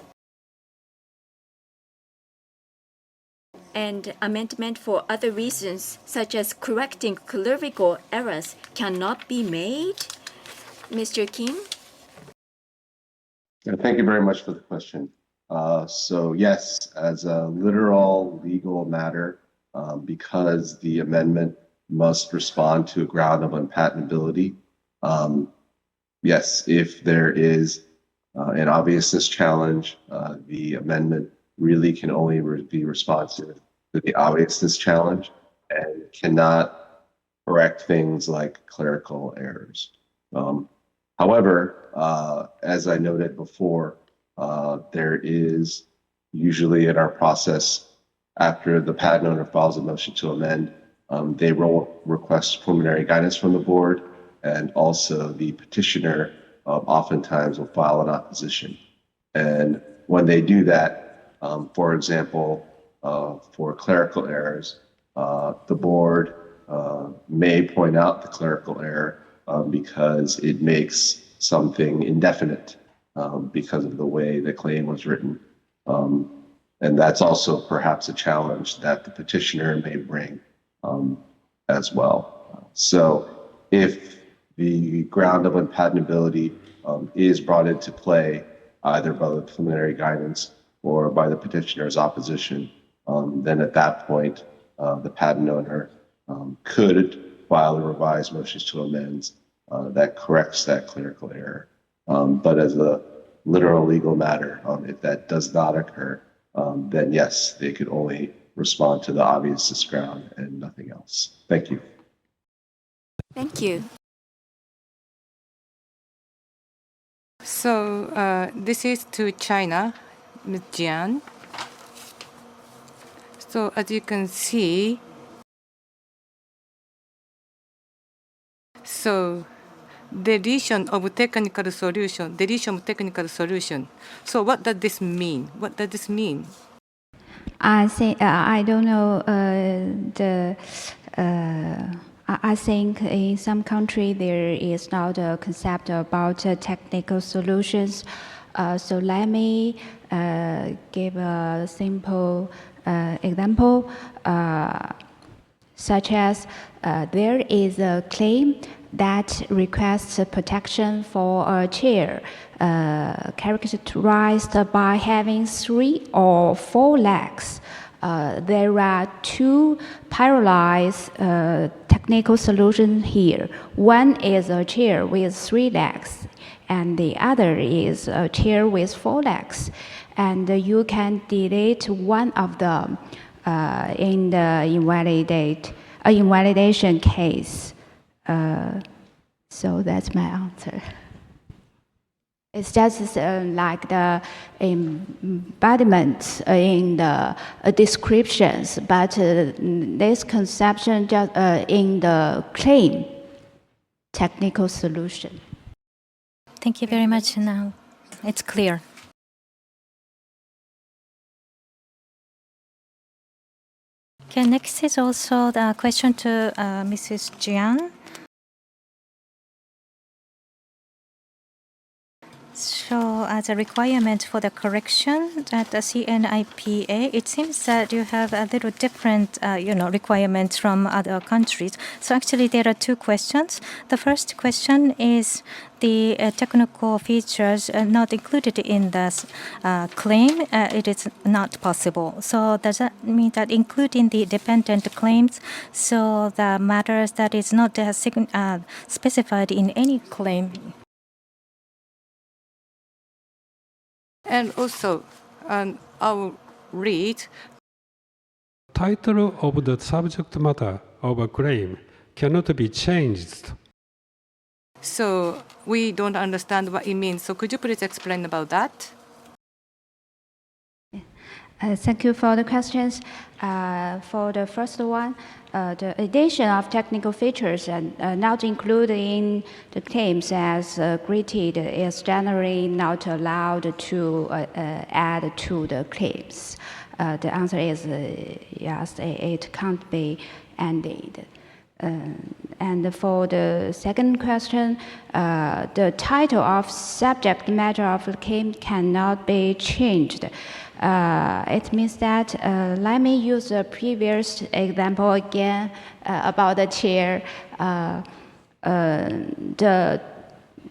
and amendment for other reasons, such as correcting clerical errors, cannot be made? Mr. Kim? Thank you very much for the question. So yes, as a literal legal matter, because the amendment must respond to a ground of unpatentability, yes, if there is an obviousness challenge, the amendment really can only be responsive to the obviousness challenge and cannot correct things like clerical errors. However, as I noted before, there is usually in our process, after the patent owner files a motion to amend, they will request preliminary guidance from the board, and also the petitioner oftentimes will file an opposition. And when they do that, for example, for clerical errors, the board may point out the clerical error because it makes something indefinite because of the way the claim was written. And that's also perhaps a challenge that the petitioner may bring as well. So if the ground of unpatentability is brought into play either by the preliminary guidance or by the petitioner's opposition, then at that point, the patent owner could file a revised motions to amend that corrects that clerical error. But as a literal legal matter, if that does not occur, then yes, they could only respond to the obviousness ground and nothing else. Thank you. Thank you. So this is to China, Ms. Jian. So as you can see, so deletion of technical solution, deletion of technical solution. So what does this mean? What does this mean? I think I don't know I think in some country there is not a concept about technical solutions. So let me give a simple example, such as there is a claim that requests protection for a chair characterized by having 3 or 4 legs. There are 2 parallel technical solutions here. One is a chair with 3 legs, and the other is a chair with 4 legs. And you can delete one of them in the invalidation case. So that's my answer. It's just like the embodiment in the descriptions, but this conception just in the claim technical solution. Thank you very much. Now it's clear. Okay, next is also the question to Mrs. Jian. So, as a requirement for the correction at the CNIPA, it seems that you have a little different, requirements from other countries. So, actually, there are two questions. The first question is the technical features not included in the claim. It is not possible. So, does that mean that including the dependent claims, so the matters that is not specified in any claim? And also, I'll read. Title of the subject matter of a claim cannot be changed. So we don't understand what it means. So could you please explain about that? Thank you for the questions. For the first one, the addition of technical features and not included in the claims as granted is generally not allowed to add to the claims. The answer is yes, it can't be added. And for the second question, the title of subject matter of the claim cannot be changed. It means that, let me use the previous example again about the chair. The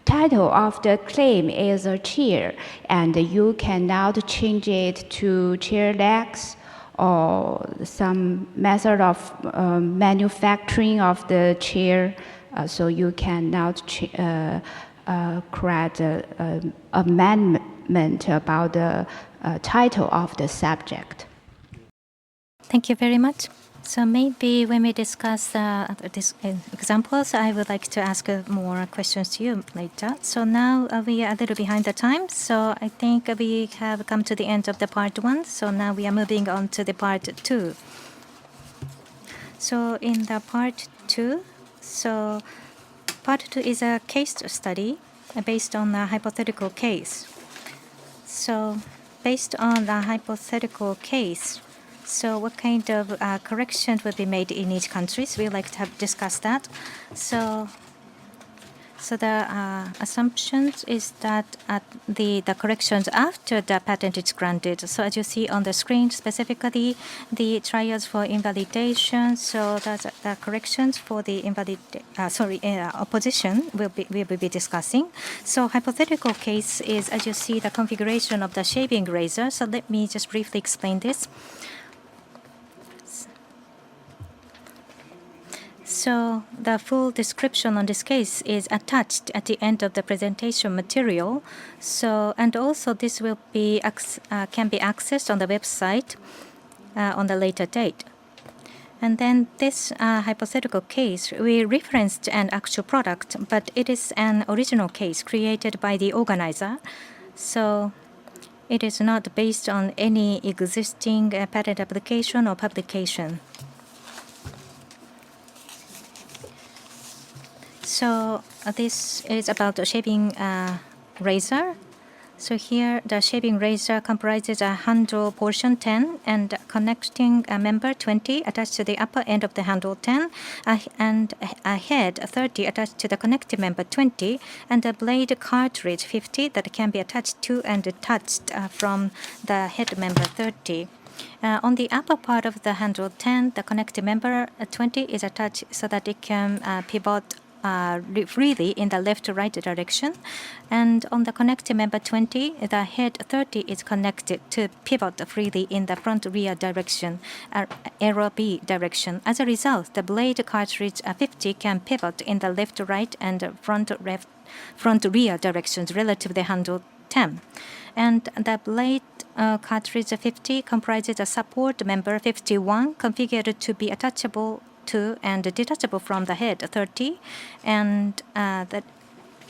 title of the claim is a chair, and you cannot change it to chair legs or some method of manufacturing of the chair, so you cannot create an amendment about the title of the subject. Thank you very much. So maybe when we discuss examples, I would like to ask more questions to you later. So now we are a little behind the time. So I think we have come to the end of the part 1. So now we are moving on to the part 2. So in the part 2, part 2 is a case study based on a hypothetical case. So based on the hypothetical case, so what kind of corrections would be made in each country? So we'd like to discuss that. So the assumptions is that the corrections after the patent is granted. So as you see on the screen, specifically the trials for invalidation. So that's the corrections for the opposition we will be discussing. So hypothetical case is, as you see, the configuration of the shaving razor. So let me just briefly explain this. So the full description on this case is attached at the end of the presentation material. So, and also this will be can be accessed on the website on the later date. And then this hypothetical case, we referenced an actual product, but it is an original case created by the organizer. So it is not based on any existing patent application or publication. So this is about the shaving razor. So here the shaving razor comprises a handle portion 10 and connecting member 20 attached to the upper end of the handle 10 and a head 30 attached to the connecting member 20 and a blade cartridge 50 that can be attached to and detached from the head member 30. On the upper part of the handle 10, the connecting member 20 is attached so that it can pivot freely in the left-right direction, and on the connecting member 20, the head 30 is connected to pivot freely in the front-rear direction, arrow B direction. As a result, the blade cartridge 50 can pivot in the left-right and front-rear directions relative to the handle 10, and the blade cartridge 50 comprises a support member 51 configured to be attachable to and detachable from the head 30, and that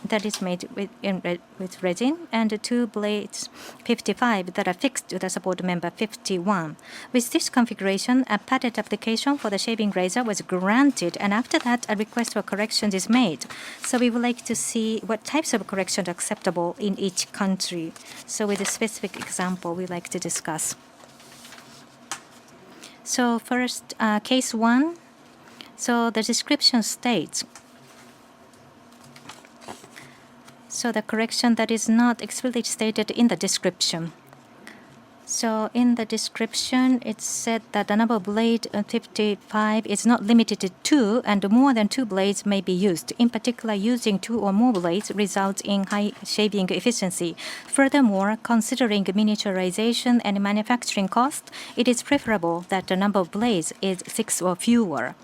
that is made with resin, and 2 blades 55 that are fixed to the support member 51. With this configuration, a patent application for the shaving razor was granted, and after that, a request for corrections is made. So we would like to see what types of corrections are acceptable in each country. So with a specific example, we'd like to discuss. So first, case 1. So the description states, so the correction that is not explicitly stated in the description. So in the description, it said that the number of blade 55 is not limited to 2, and more than 2 blades may be used. In particular, using 2 or more blades results in high shaving efficiency. Furthermore, considering miniaturization and manufacturing cost, it is preferable that the number of blades is 6 or fewer.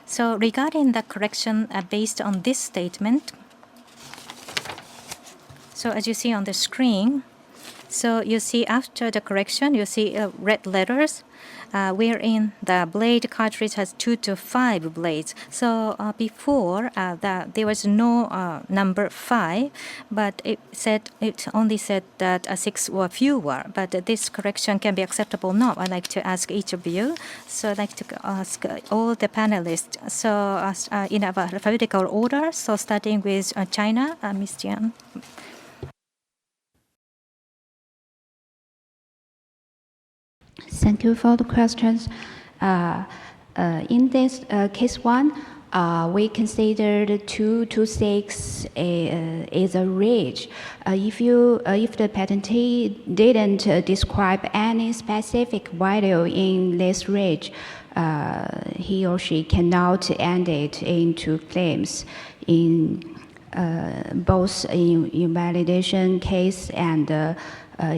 So regarding the correction based on this statement, so as you see on the screen, so you see after the correction, you see red letters, wherein the blade cartridge has 2 to 5 blades. So before there was no number 5, but it only said that 6 or fewer. But this correction can be acceptable now. I'd like to ask each of you. So I'd like to ask all the panelists. So in alphabetical order. So starting with China, Ms. Jian. Thank you for the questions. In this case 1, we considered 2 to 6 is a range. If the patentee didn't describe any specific value in this range, he or she cannot end it into claims in both in invalidation case and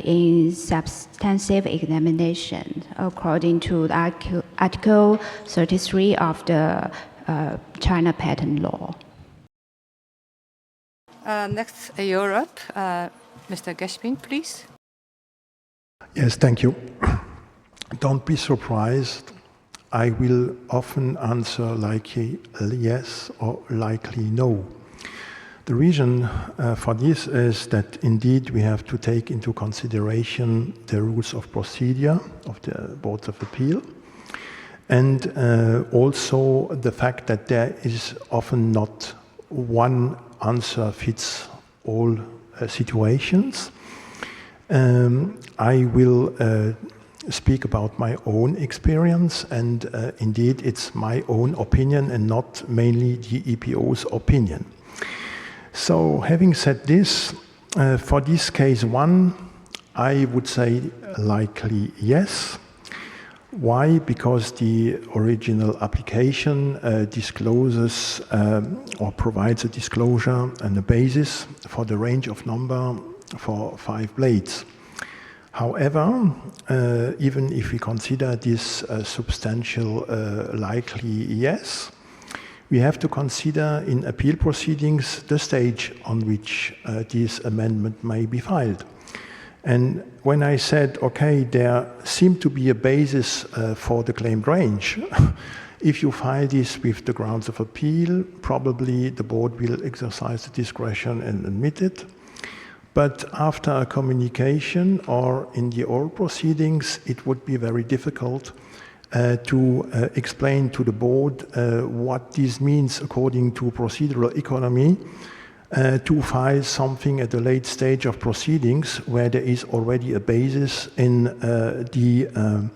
in substantive examination, according to Article 33 of the China patent law. Next, Europe. Mr. Geshpin, please. Yes, thank you. Don't be surprised. I will often answer likely yes or likely no. The reason for this is that indeed we have to take into consideration the rules of procedure of the Board of Appeal, and also the fact that there is often not one answer fits all situations. I will speak about my own experience, and indeed it's my own opinion and not mainly the JPO's opinion. So having said this, for this case 1, I would say likely yes. Why? Because the original application discloses or provides a disclosure and a basis for the range of number for 5 blades. However, even if we consider this substantial likely yes, we have to consider in appeal proceedings the stage on which this amendment may be filed. And when I said, okay, there seemed to be a basis for the claimed range, if you file this with the grounds of appeal, probably the board will exercise the discretion and admit it. But after a communication or in the oral proceedings, it would be very difficult to explain to the board what this means according to procedural economy to file something at a late stage of proceedings where there is already a basis in the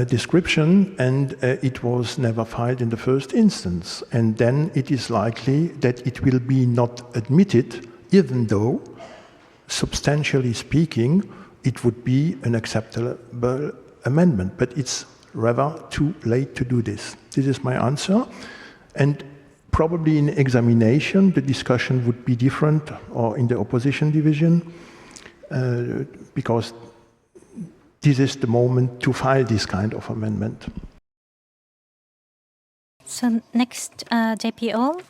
description and it was never filed in the first instance. And then it is likely that it will be not admitted, even though, substantially speaking, it would be an acceptable amendment. But it's rather too late to do this. This is my answer. And probably in examination, the discussion would be different, or in the opposition division, because this is the moment to file this kind of amendment. So next, JPO.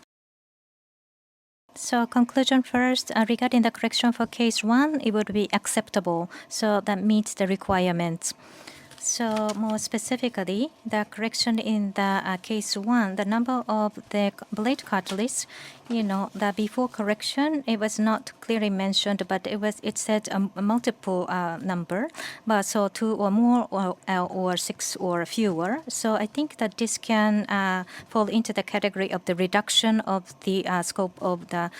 So conclusion first, regarding the correction for case 1, it would be acceptable. So that meets the requirements. So more specifically, the correction in the case 1, the number of the blade cartilage, the before correction, it was not clearly mentioned, but it said a multiple number, but so 2 or more or 6 or fewer. So I think that this can fall into the category of the reduction of the scope of the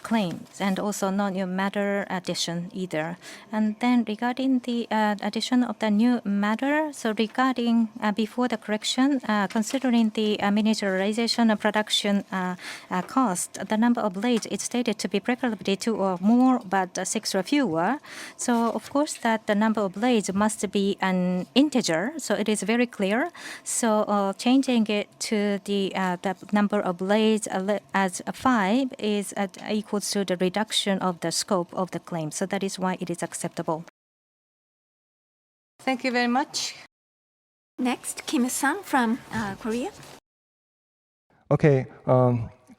claims, and also no new matter addition either. And then regarding the addition of the new matter, so regarding before the correction, considering the miniaturization of production cost, the number of blades is stated to be preferably 2 or more, but 6 or fewer. So of course that the number of blades must be an integer, so it is very clear. So changing it to the number of blades as 5 is equals to the reduction of the scope of the claim. So that is why it is acceptable. Thank you very much. Next, Kim-san from Korea. Okay,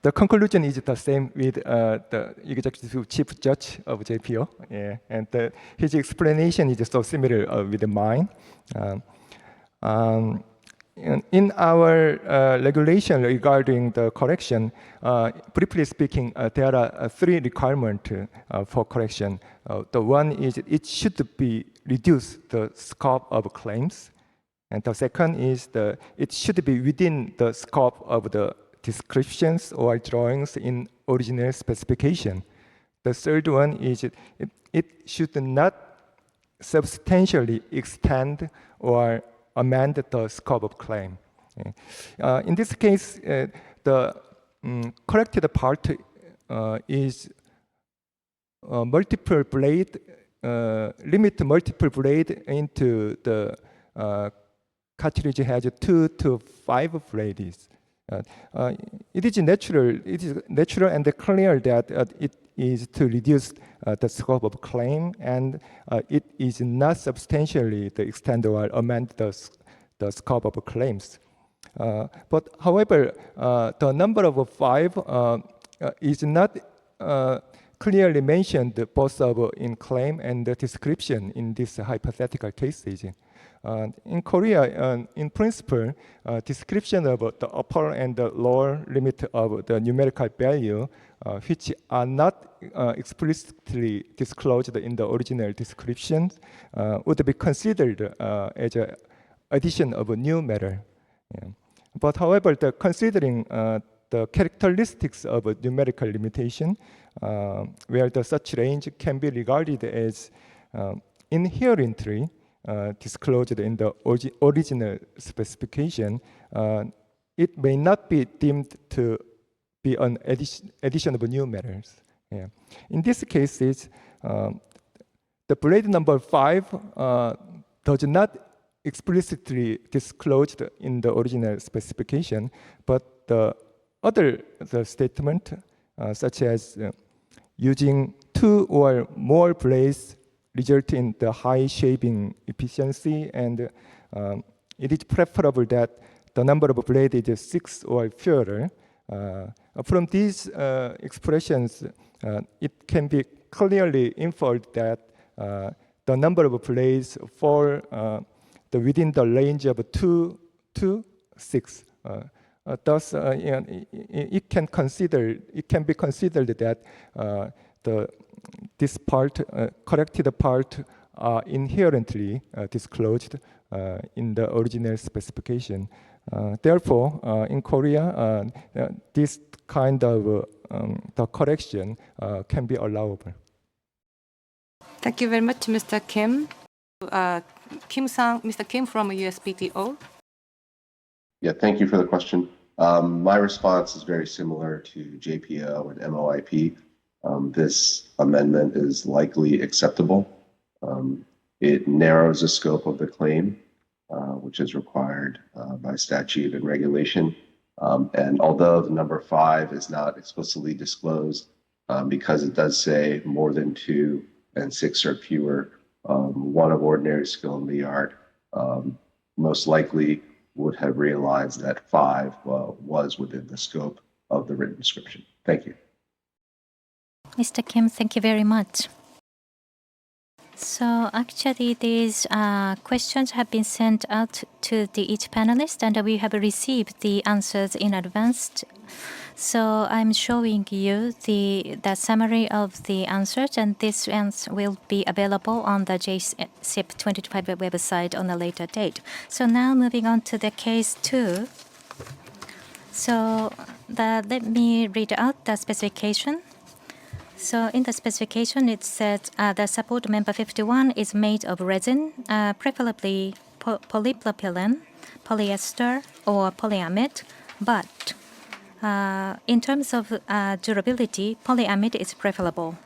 the conclusion is the same with the executive chief judge of JPO, yeah, and his explanation is so similar with mine. In our regulation regarding the correction, briefly speaking, there are 3 requirements for correction. The one is it should be reduce the scope of claims. And the second is it should be within the scope of the descriptions or drawings in original specification. The third one is it should not substantially extend or amend the scope of claim. In this case, the corrected part is multiple blade, limit multiple blade into the cartridge has 2 to 5 blades. It is natural and clear that it is to reduce the scope of claim, and it is not substantially to extend or amend the scope of claims. But however, the number of 5 is not clearly mentioned both in claim and the description in these hypothetical cases. In Korea, in principle, description of the upper and the lower limit of the numerical value, which are not explicitly disclosed in the original description, would be considered as an addition of a new matter. Yeah. But however, considering the characteristics of a numerical limitation, where such range can be regarded as inherently disclosed in the original specification, it may not be deemed to be an addition of new matters. Yeah. In these cases, the blade number 5 does not explicitly disclosed in the original specification, but the statement, such as using 2 or more blades result in the high shaving efficiency, and it is preferable that the number of blades is 6 or fewer. From these expressions, it can be clearly inferred that the number of blades for within the range of 2 to 6. Thus, it can be considered that this part, corrected part, are inherently disclosed in the original specification. Therefore, in Korea, this kind of the correction can be allowable. Thank you very much, Mr. Kim. Kim-san, Mr. Kim from USPTO. Yeah, thank you for the question. My response is very similar to JPO and MOIP. This amendment is likely acceptable. It narrows the scope of the claim, which is required by statute and regulation. And although the number 5 is not explicitly disclosed, because it does say more than 2 and 6 or fewer, one of ordinary skill in the art most likely would have realized that 5 was within the scope of the written description. Thank you. Mr. Kim, thank you very much. So actually, these questions have been sent out to each panelist, and we have received the answers in advance. So I'm showing you the summary of the answers, and this will be available on the JSIP2025 website on a later date. So now moving on to the case 2. So let me read out the specification. So in the specification, it says the support member 51 is made of resin, preferably polypropylene, polyester, or polyamide, but in terms of durability, polyamide is preferable.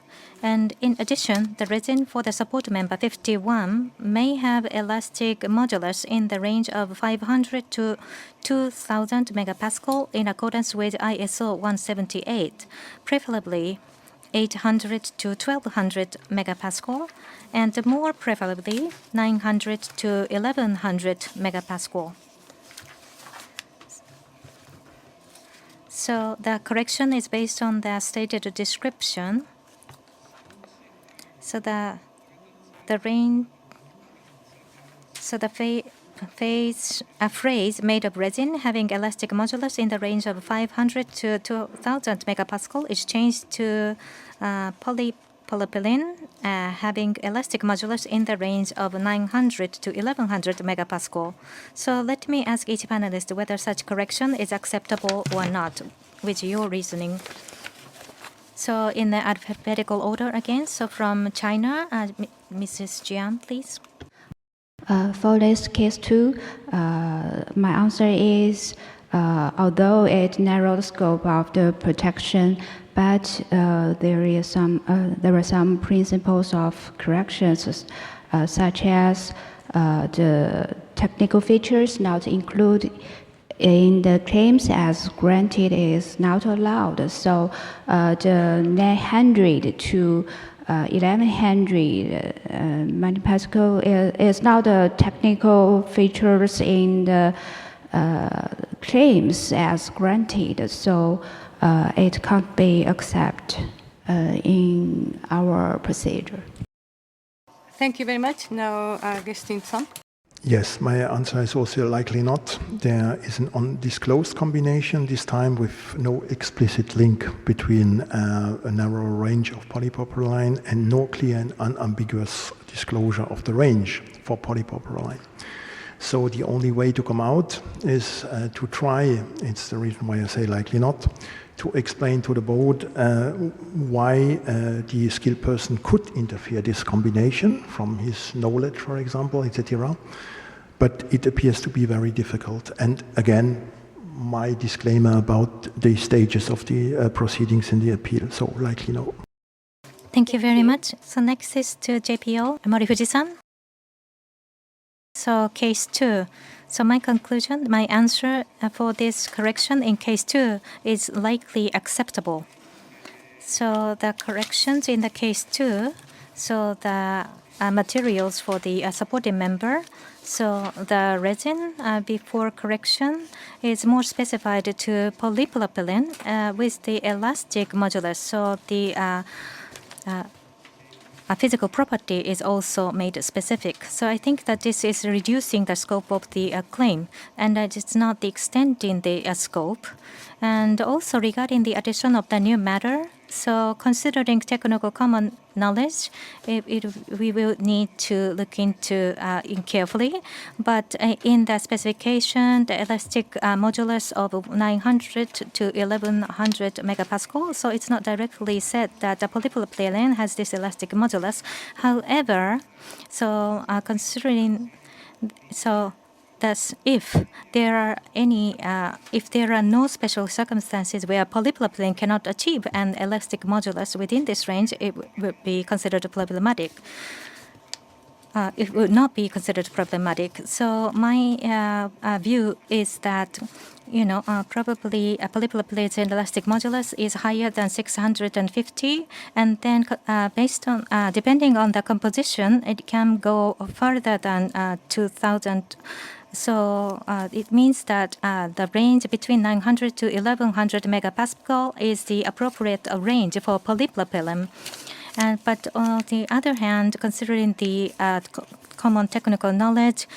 And in addition, the resin for the support member 51 may have elastic modulus in the range of 500 to 2000 megapascal in accordance with ISO 178, preferably 800 to 1200 megapascal, and more preferably 900 to 1100 megapascal. So the correction is based on the stated description. So the range, so the phrase made of resin having elastic modulus in the range of 500 to 2000 megapascal is changed to polypropylene having elastic modulus in the range of 900 to 1100 megapascal. So let me ask each panelist whether such correction is acceptable or not with your reasoning. So in the alphabetical order again, so from China, Mrs. Jian, please. For this case 2, my answer is although it narrows the scope of the protection, but there are some principles of corrections, such as the technical features not included in the claims as granted is not allowed. So the 900 to 1100 megapascal is not the technical features in the claims as granted, so it can't be accepted in our procedure. Thank you very much. Now, Gestin-san. Yes, my answer is also likely not. There is an undisclosed combination, this time with no explicit link between a narrow range of polypropylene and no clear and unambiguous disclosure of the range for polypropylene. So the only way to come out is to try, it's the reason why I say likely not, to explain to the board why the skilled person could interfere this combination from his knowledge, for example, etc. But it appears to be very difficult. And again, my disclaimer about the stages of the proceedings in the appeal, so likely no. Thank you very much. So next is to JPO, Morifuji-san. So case 2. So my conclusion, my answer for this correction in case 2 is likely acceptable. So the corrections in the case 2, so the materials for the supporting member, so the resin before correction is more specified to polypropylene with the elastic modulus. So the a physical property is also made specific. So I think that this is reducing the scope of the claim, and that it's not the extent in the scope. And also regarding the addition of the new matter, so considering technical common knowledge, we will need to look into carefully. But in the specification, the elastic modulus of 900 to 1100 megapascal, so it's not directly said that the polypropylene has this elastic modulus. However, so considering, so thus, if there are no special circumstances where polypropylene cannot achieve an elastic modulus within this range, it would be considered problematic. It would not be considered problematic. So my view is that, probably a polypropylene's elastic modulus is higher than 650, and then based on depending on the composition, it can go further than 2000. So it means that the range between 900 to 1100 megapascal is the appropriate range for polypropylene. But on the other hand, considering the common technical knowledge,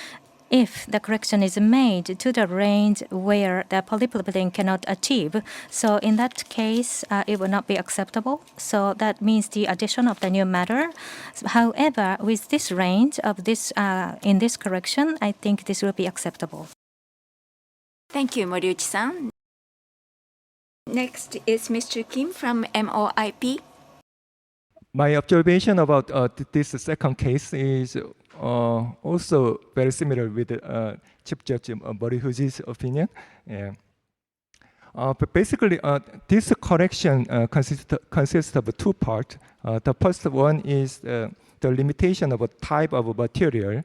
if the correction is made to the range where the polypropylene cannot achieve, so in that case, it will not be acceptable. So that means the addition of the new matter. However, with this range of this in this correction, I think this will be acceptable. Thank you, Moriuchi-san. Next is Mr. Kim from MOIP. My observation about this second case is also very similar with Chief Judge Morihuji's opinion. Yeah. But basically, this correction consists of two parts. The first one is the limitation of a type of material,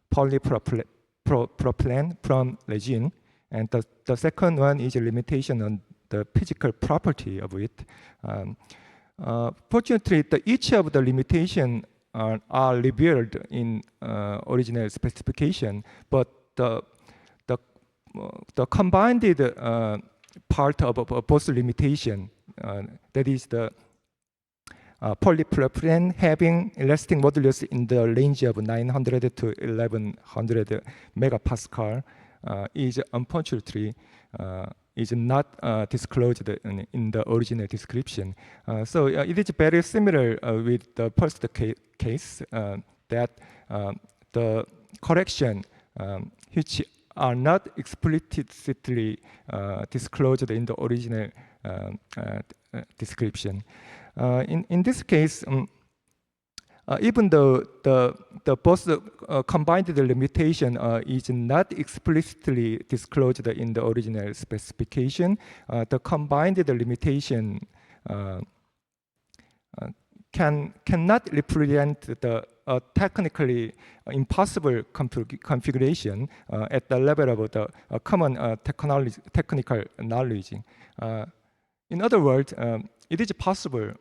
polypropylene from resin, and the second one is a limitation on the physical property of it. Fortunately, each of the limitations are revealed in original specification, but the combined part of both limitation, that is the polypropylene having elastic modulus in the range of 900 to 1100 megapascal, is unfortunately is not disclosed in the original description. So it is very similar with the first case that the correction which are not explicitly disclosed in the original description. In this case, even though the both combined limitation is not explicitly disclosed in the original specification, the combined limitation cannot represent the technically impossible configuration at the level of the common technical knowledge. In other words, it is possible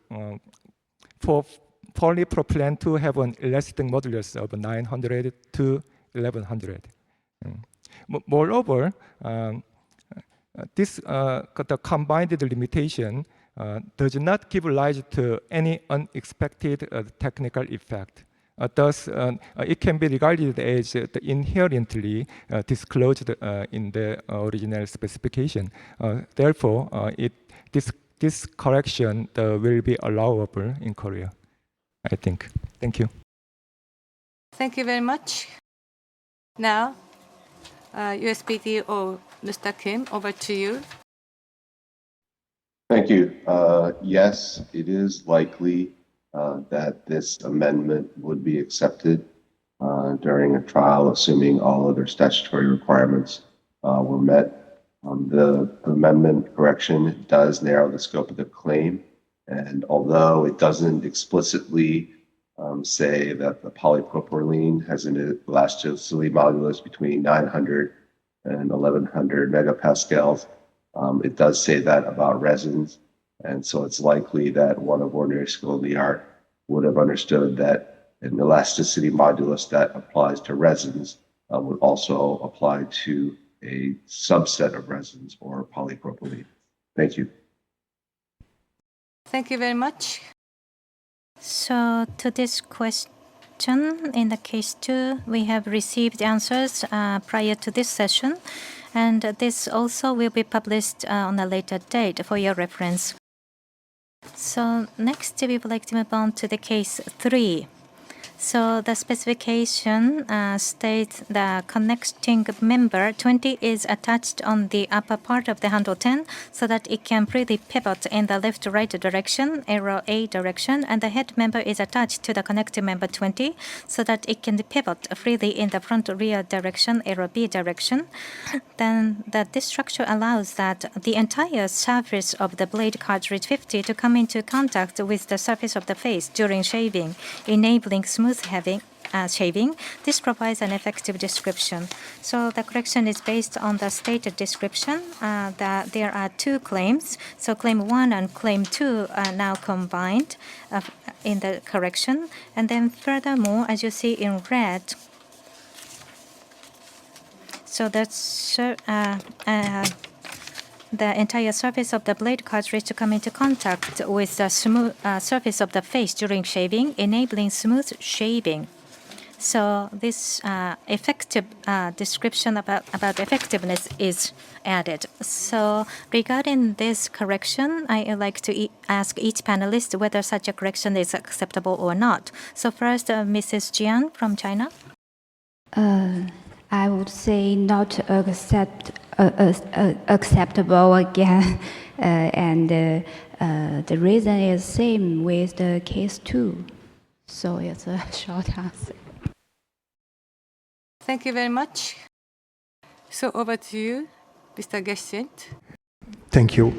for polypropylene to have an elastic modulus of 900 to 1100. Moreover, the combined limitation does not give rise to any unexpected technical effect. Thus, it can be regarded as inherently disclosed in the original specification. Therefore, this correction will be allowable in Korea, I think. Thank you. Thank you very much. Now, USPTO, Mr. Kim, over to you. Thank you. Yes, it is likely that this amendment would be accepted during a trial, assuming all other statutory requirements were met. The amendment correction does narrow the scope of the claim, and although it doesn't explicitly say that the polypropylene has an elasticity modulus between 900 and 1100 megapascals, it does say that about resins, and so it's likely that one of ordinary skill in the art would have understood that an elasticity modulus that applies to resins would also apply to a subset of resins or polypropylene. Thank you. Thank you very much. So to this question, in the case 2, we have received answers prior to this session, and this also will be published on a later date for your reference. So next, we would like to move on to the case 3. So the specification states the connecting member 20 is attached on the upper part of the handle 10 so that it can freely pivot in the left-right direction, arrow A direction, and the head member is attached to the connecting member 20 so that it can pivot freely in the front-rear direction, arrow B direction. Then this structure allows that the entire surface of the blade cartridge 50 to come into contact with the surface of the face during shaving, enabling smooth shaving. This provides an effective description. So the correction is based on the stated description that there are 2 claims. So claim 1 and claim 2 are now combined in the correction. And then furthermore, as you see in red, so that's the entire surface of the blade cartridge to come into contact with the smooth surface of the face during shaving, enabling smooth shaving. So this effective description about effectiveness is added. So regarding this correction, I would like to ask each panelist whether such a correction is acceptable or not. So first, Mrs. Jian from China. I would say not acceptable again, and the reason is same with the case 2. So it's a short answer. Thank you very much. So over to you, Mr. Geschint. Thank you.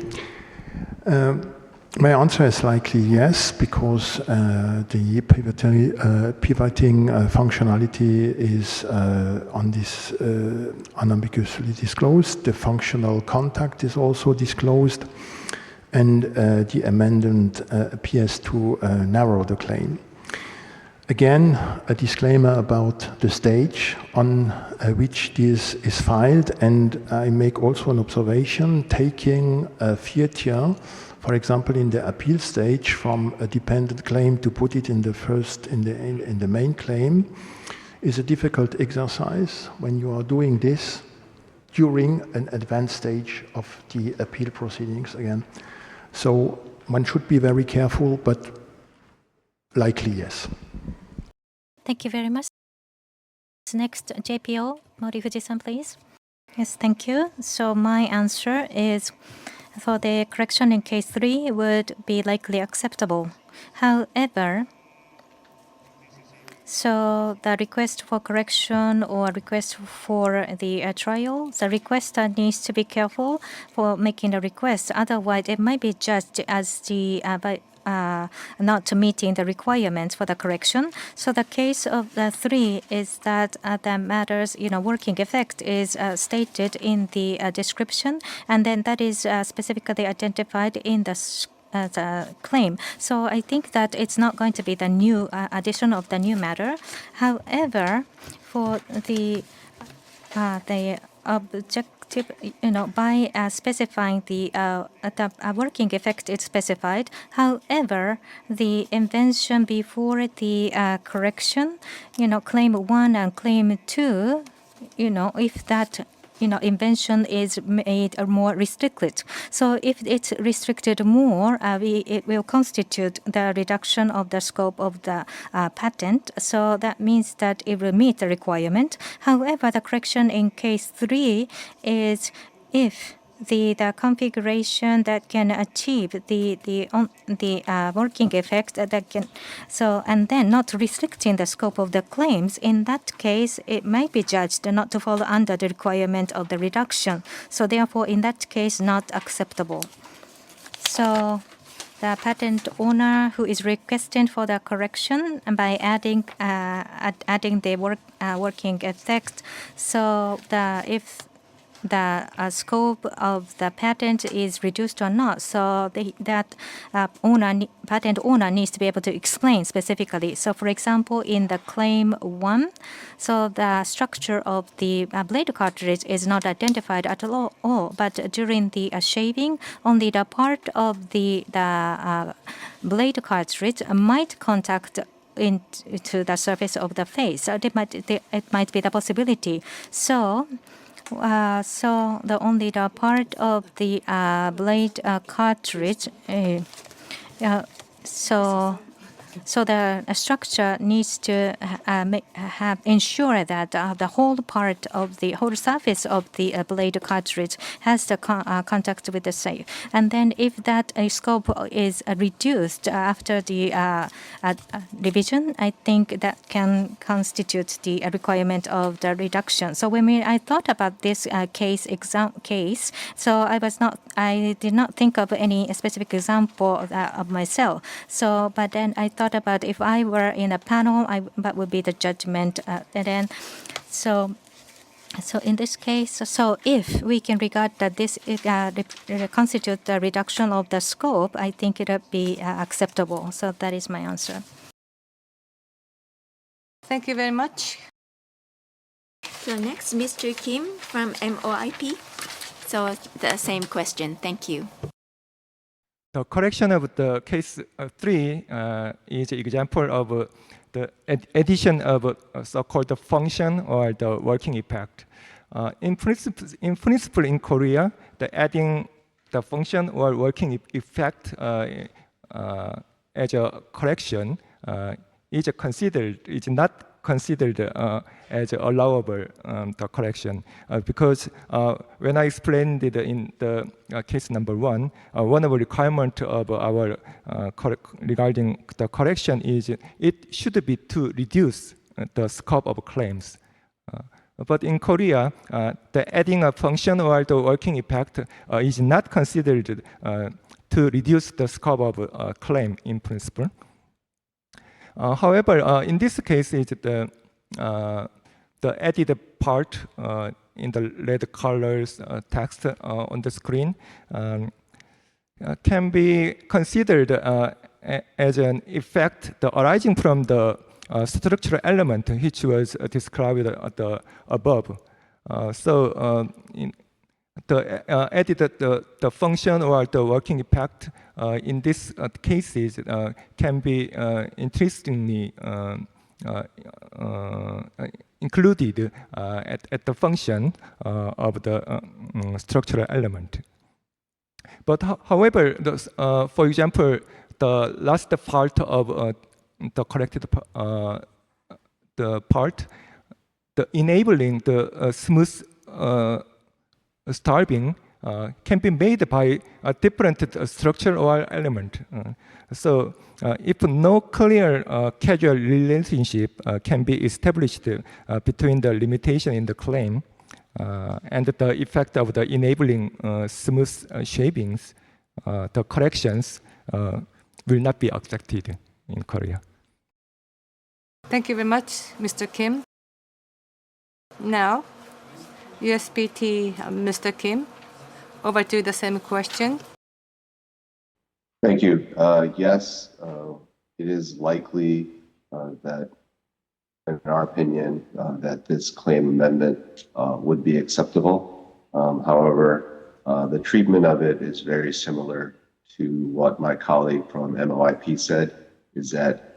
My answer is likely yes, because the pivoting functionality is on this unambiguously disclosed. The functional contact is also disclosed, and the amendment appears to narrow the claim. Again, a disclaimer about the stage on which this is filed, and I make also an observation, taking a feature, for example, in the appeal stage from a dependent claim to put it in the main claim is a difficult exercise when you are doing this during an advanced stage of the appeal proceedings again. So one should be very careful, but likely yes. Thank you very much. Next, JPO, Mori Fuji-san, please. Yes, thank you. So my answer is for the correction in case 3 would be likely acceptable. However, so the request for correction or request for the trial, the requester needs to be careful for making a request. Otherwise, it might be judged as the not meeting the requirements for the correction. So the case of the 3 is that the matters, working effect is stated in the description, and then that is specifically identified in the claim. So I think that it's not going to be the new addition of the new matter. However, for the objective, by specifying the working effect is specified. However, the invention before the correction, claim 1 and claim 2, if that invention is made more restricted. So if it's restricted more, it will constitute the reduction of the scope of the patent. So that means that it will meet the requirement. However, the correction in case 3 is if the configuration that can achieve the working effect that can, so and then not restricting the scope of the claims, in that case it might be judged not to fall under the requirement of the reduction. So therefore, in that case, not acceptable. So the patent owner who is requesting for the correction and by adding the working effect, so if the scope of the patent is reduced or not. So that patent owner needs to be able to explain specifically. So for example, in the claim 1, so the structure of the blade cartridge is not identified at all, but during the shaving, only the part of the blade cartridge might contact into the surface of the face. So it might be the possibility. So the part of the blade cartridge, so the structure needs to ensure that the whole part of the whole surface of the blade cartridge has the contact with the safe. And then if that scope is reduced after the revision, I think that can constitute the requirement of the reduction. So when I thought about this case, so I did not think of any specific example of myself. So, but then I thought about if I were in a panel, that would be the judgment. And then, so in this case, so if we can regard that this constitutes the reduction of the scope, I think it would be acceptable. So that is my answer. Thank you very much. So next, Mr. Kim from MOIP. So the same question. Thank you. The correction of the case 3 is an example of the addition of a so-called function or the working effect. In principle, in Korea, the adding the function or working effect as a correction is not considered as allowable the correction because when I explained it in the case number 1, one of the requirements of our regarding the correction is it should be to reduce the scope of claims. But in Korea, the adding a function or the working effect is not considered to reduce the scope of a claim in principle. However, in this case, the added part in the red colors text on the screen can be considered as an effect arising from the structural element which was described above. Added the function or the working effect in these cases can be interestingly included at the function of the structural element. But however, for example, the last part of the corrected the part, the enabling the smooth starving can be made by a different structure or element. So if no clear causal relationship can be established between the limitation in the claim and the effect of the enabling smooth shapings, the corrections will not be accepted in Korea. Thank you very much, Mr. Kim. Now, USPT, Mr. Kim, over to the same question. Thank you. Yes, it is likely that, in our opinion, that this claim amendment would be acceptable. However, the treatment of it is very similar to what my colleague from MOIP said, is that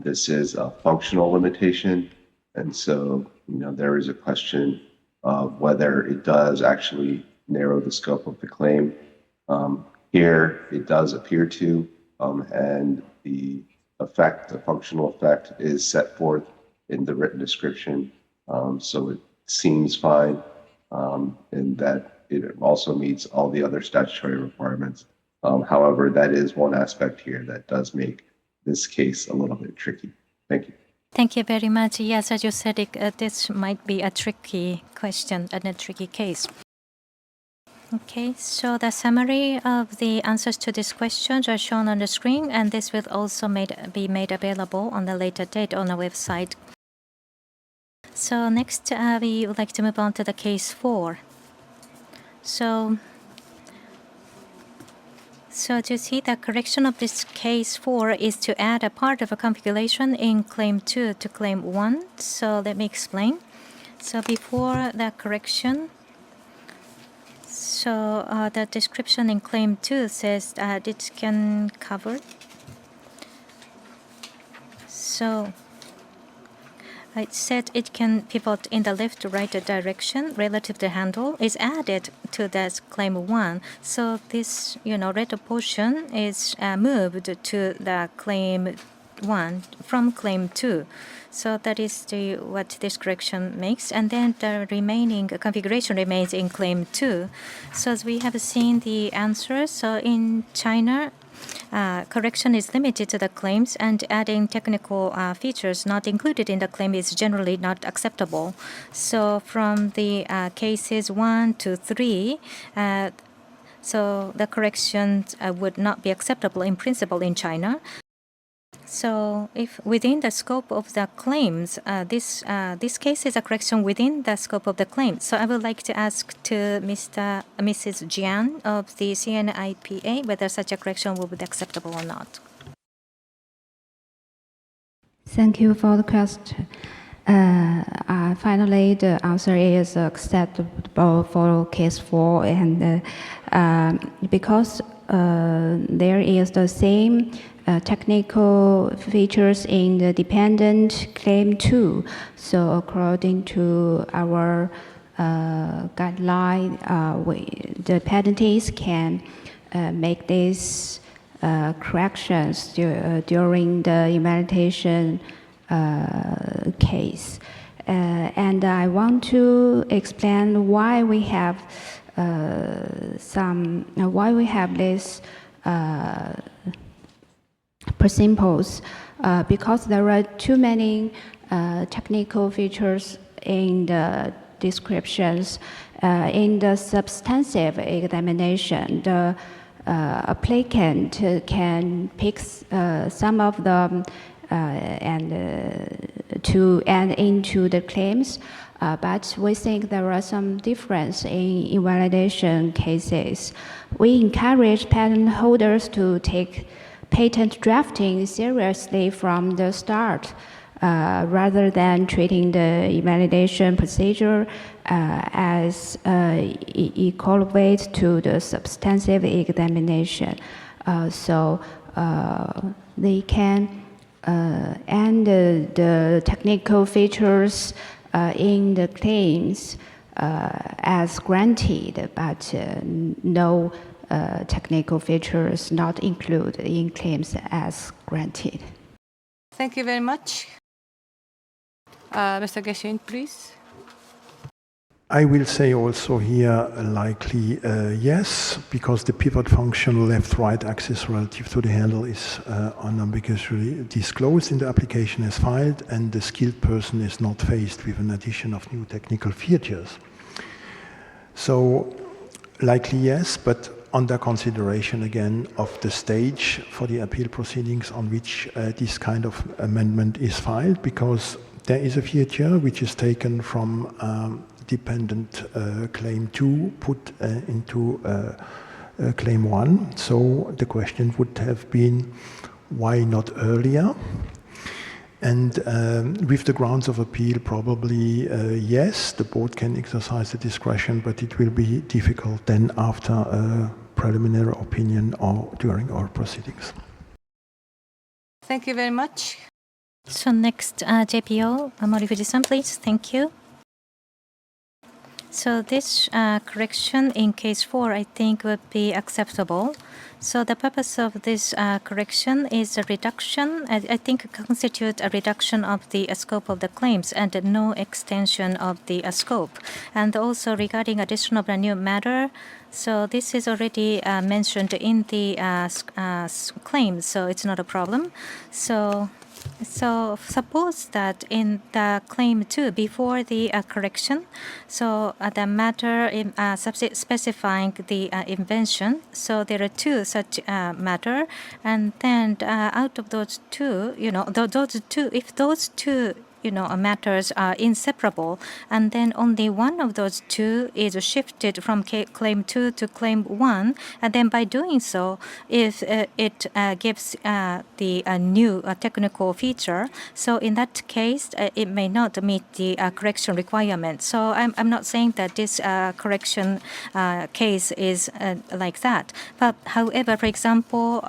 this is a functional limitation. And so, there is a question of whether it does actually narrow the scope of the claim. Here, it does appear to, and the effect, the functional effect, is set forth in the written description. So it seems fine, and that it also meets all the other statutory requirements. However, that is one aspect here that does make this case a little bit tricky. Thank you. Thank you very much. Yes, as you said, this might be a tricky question and a tricky case. Okay, so the summary of the answers to these questions are shown on the screen, and this will also be made available on a later date on our website. So next, we would like to move on to the case 4. So to see the correction of this case 4 is to add a part of a configuration in claim 2 to claim 1. So let me explain. So before the correction, so the description in claim 2 says that it can cover. So it said it can pivot in the left to right direction relative to handle is added to that claim 1. So this red portion is moved to the claim 1 from claim 2. So that is what this correction makes, and then the remaining configuration remains in claim 2. So as we have seen the answers, so in China, correction is limited to the claims, and adding technical features not included in the claim is generally not acceptable. So from the cases 1 to 3, so the corrections would not be acceptable in principle in China. So if within the scope of the claims, this case is a correction within the scope of the claim. So I would like to ask to Mrs. Jian of the CNIPA whether such a correction will be acceptable or not. Thank you for the question. Finally, the answer is acceptable for case 4, and because there is the same technical features in the dependent claim 2. So according to our guideline, the patentees can make these corrections during the invalidation case. And I want to explain why we have this principles, because there are too many technical features in the descriptions. In the substantive examination, the applicant can pick some of them to add into the claims, but we think there are some difference in invalidation cases. We encourage patent holders to take patent drafting seriously from the start, rather than treating the invalidation procedure as equivalent to the substantive examination. So they can and the technical features in the claims as granted, but no technical features not included in claims as granted. Thank you very much. Mr. Geshin, please. I will say also here likely yes, because the pivot function left-right axis relative to the handle is unambiguously disclosed in the application as filed, and the skilled person is not faced with an addition of new technical features. So likely yes, but under consideration again of the stage for the appeal proceedings on which this kind of amendment is filed, because there is a feature which is taken from dependent claim 2 put into claim 1. So the question would have been, why not earlier? And with the grounds of appeal, probably yes, the board can exercise the discretion, but it will be difficult then after a preliminary opinion or during our proceedings. Thank you very much. So next, JPO, Morifuji-san, please. Thank you. So this correction in case 4, I think, would be acceptable. So the purpose of this correction is a reduction, I think, constitute a reduction of the scope of the claims and no extension of the scope. And also regarding addition of a new matter, so this is already mentioned in the claims, so it's not a problem. So suppose that in the claim 2, before the correction, so the matter specifying the invention, so there are 2 such matter, and then out of those 2, those 2, if those 2 matters are inseparable, and then only one of those 2 is shifted from claim 2 to claim 1, and then by doing so, if it gives the new technical feature, so in that case, it may not meet the correction requirement. So I'm not saying that this correction case is like that. But however, for example,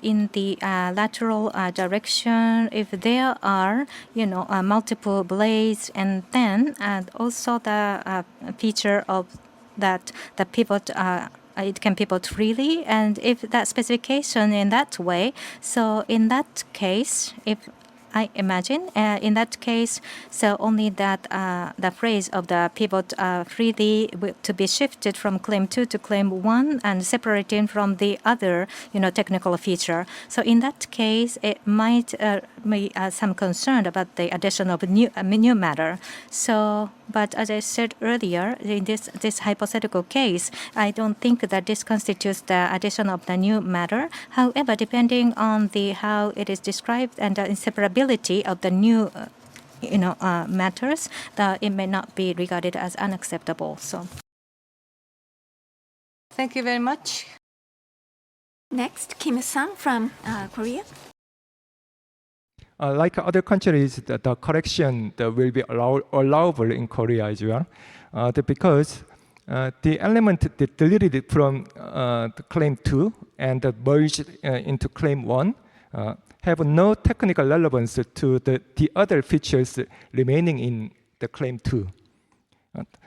in the lateral direction, if there are, multiple blades, and then also the feature of that the pivot, it can pivot freely, and if that specification in that way, so in that case, if I imagine in that case, so only that the phrase of the pivot freely to be shifted from claim 2 to claim 1 and separating from the other, technical feature. So in that case, it might be some concern about the addition of new matter. So, but as I said earlier, in this hypothetical case, I don't think that this constitutes the addition of the new matter. However, depending on how it is described and the inseparability of the new matters, that it may not be regarded as unacceptable. So thank you very much. Next, Kim-san from Korea. like other countries, the correction will be allowable in Korea as well, because the element deleted from the claim 2 and merged into claim 1 have no technical relevance to the other features remaining in the claim 2.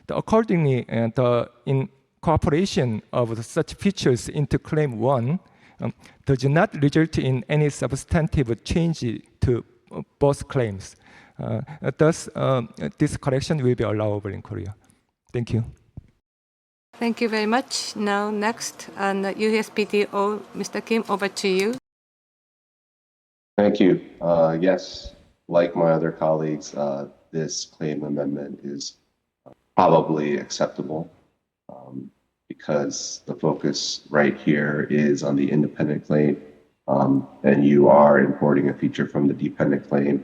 Accordingly, the incorporation of such features into claim 1 does not result in any substantive change to both claims. Thus, this correction will be allowable in Korea. Thank you. Thank you very much. Now, next, USPTO, Mr. Kim, over to you. Thank you. Yes, like my other colleagues, this claim amendment is probably acceptable because the focus right here is on the independent claim, and you are importing a feature from the dependent claim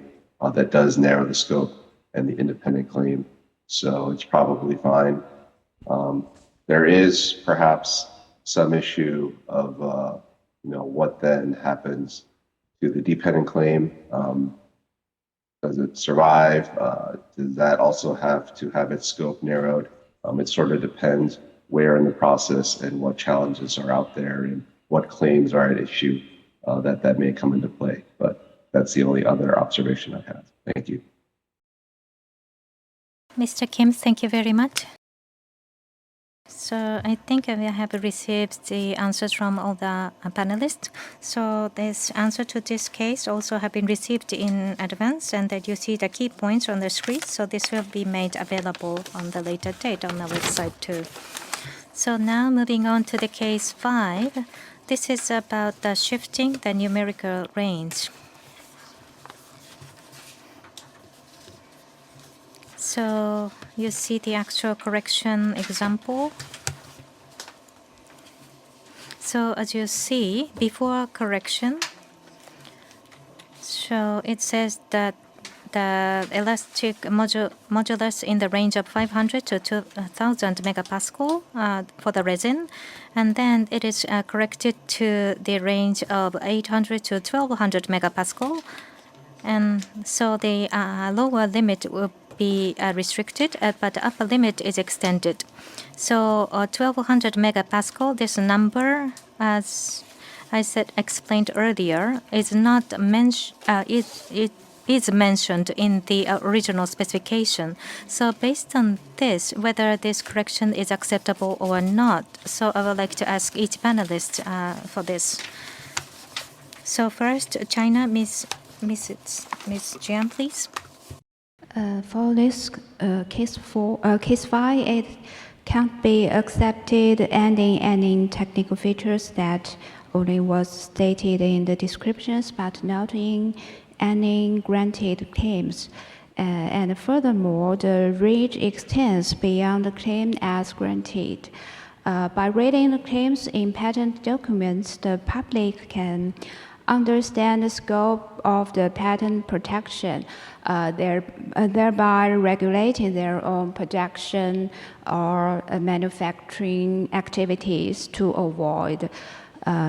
that does narrow the scope and the independent claim, so it's probably fine. There is perhaps some issue of what then happens to the dependent claim. Does it survive? Does that also have to have its scope narrowed? It sort of depends where in the process and what challenges are out there and what claims are at issue that may come into play. But that's the only other observation I have. Thank you. Mr. Kim, thank you very much. So I think we have received the answers from all the panelists. So this answer to this case also have been received in advance, and that you see the key points on the screen. So this will be made available on the later date on the website too. So now moving on to the case 5. This is about the shifting the numerical range. So you see the actual correction example. So as you see, before correction, so it says that the elastic modulus in the range of 500 to 2000 megapascal for the resin, and then it is corrected to the range of 800 to 1200 megapascal, and so the lower limit will be restricted, but the upper limit is extended. So 1200 megapascal, this number, as I explained earlier, is not mentioned. It is mentioned in the original specification. So based on this, whether this correction is acceptable or not, so I would like to ask each panelist for this. So first, China, Miss Jian, please. For this case 5, it can't be accepted any technical features that only was stated in the descriptions, but not in any granted claims. And furthermore, the range extends beyond the claim as granted. By reading the claims in patent documents, the public can understand the scope of the patent protection, thereby regulating their own production or manufacturing activities to avoid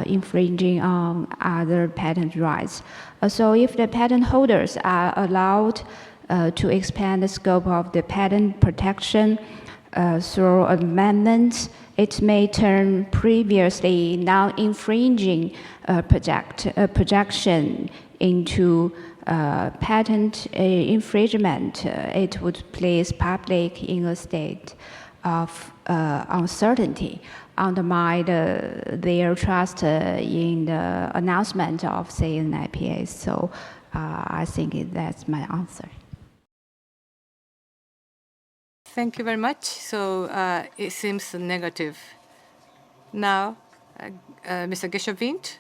infringing on other patent rights. So if the patent holders are allowed to expand the scope of the patent protection through amendments, it may turn previously non-infringing projection into patent infringement. It would place public in a state of uncertainty, undermine their trust in the announcement of CNIPA. So I think that's my answer. Thank you very much. So it seems negative. Now, Mr. Geshavint,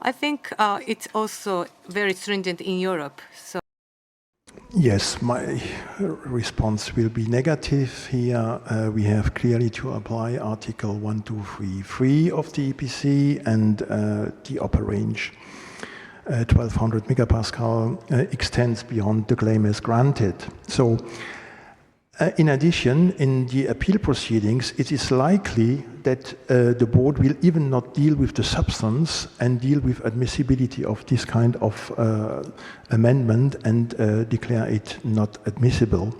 I think it's also very stringent in Europe. So. Yes, my response will be negative here. We have clearly to apply Article 1233 of the EPC, and the upper range, 1200 megapascal, extends beyond the claim as granted. So In addition, in the appeal proceedings, it is likely that the board will even not deal with the substance and deal with admissibility of this kind of amendment and declare it not admissible.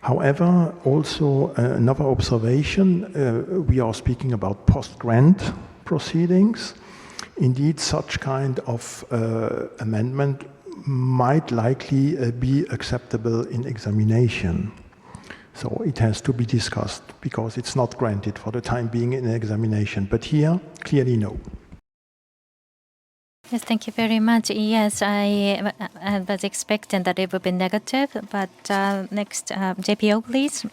However, also another observation, we are speaking about post-grant proceedings. Indeed, such kind of amendment might likely be acceptable in examination. So it has to be discussed because it's not granted for the time being in examination. But here, clearly no. Yes, thank you very much. Yes, I was expecting that it would be negative, but next, JPO, please.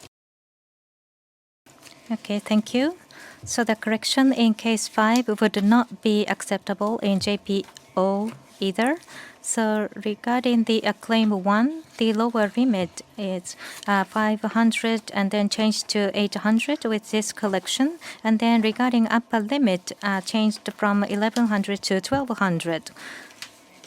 Okay, thank you. So the correction in case 5 would not be acceptable in JPO either. So regarding the claim 1, the lower limit is 500 and then changed to 800 with this collection. And then regarding upper limit, changed from 1100 to 1200.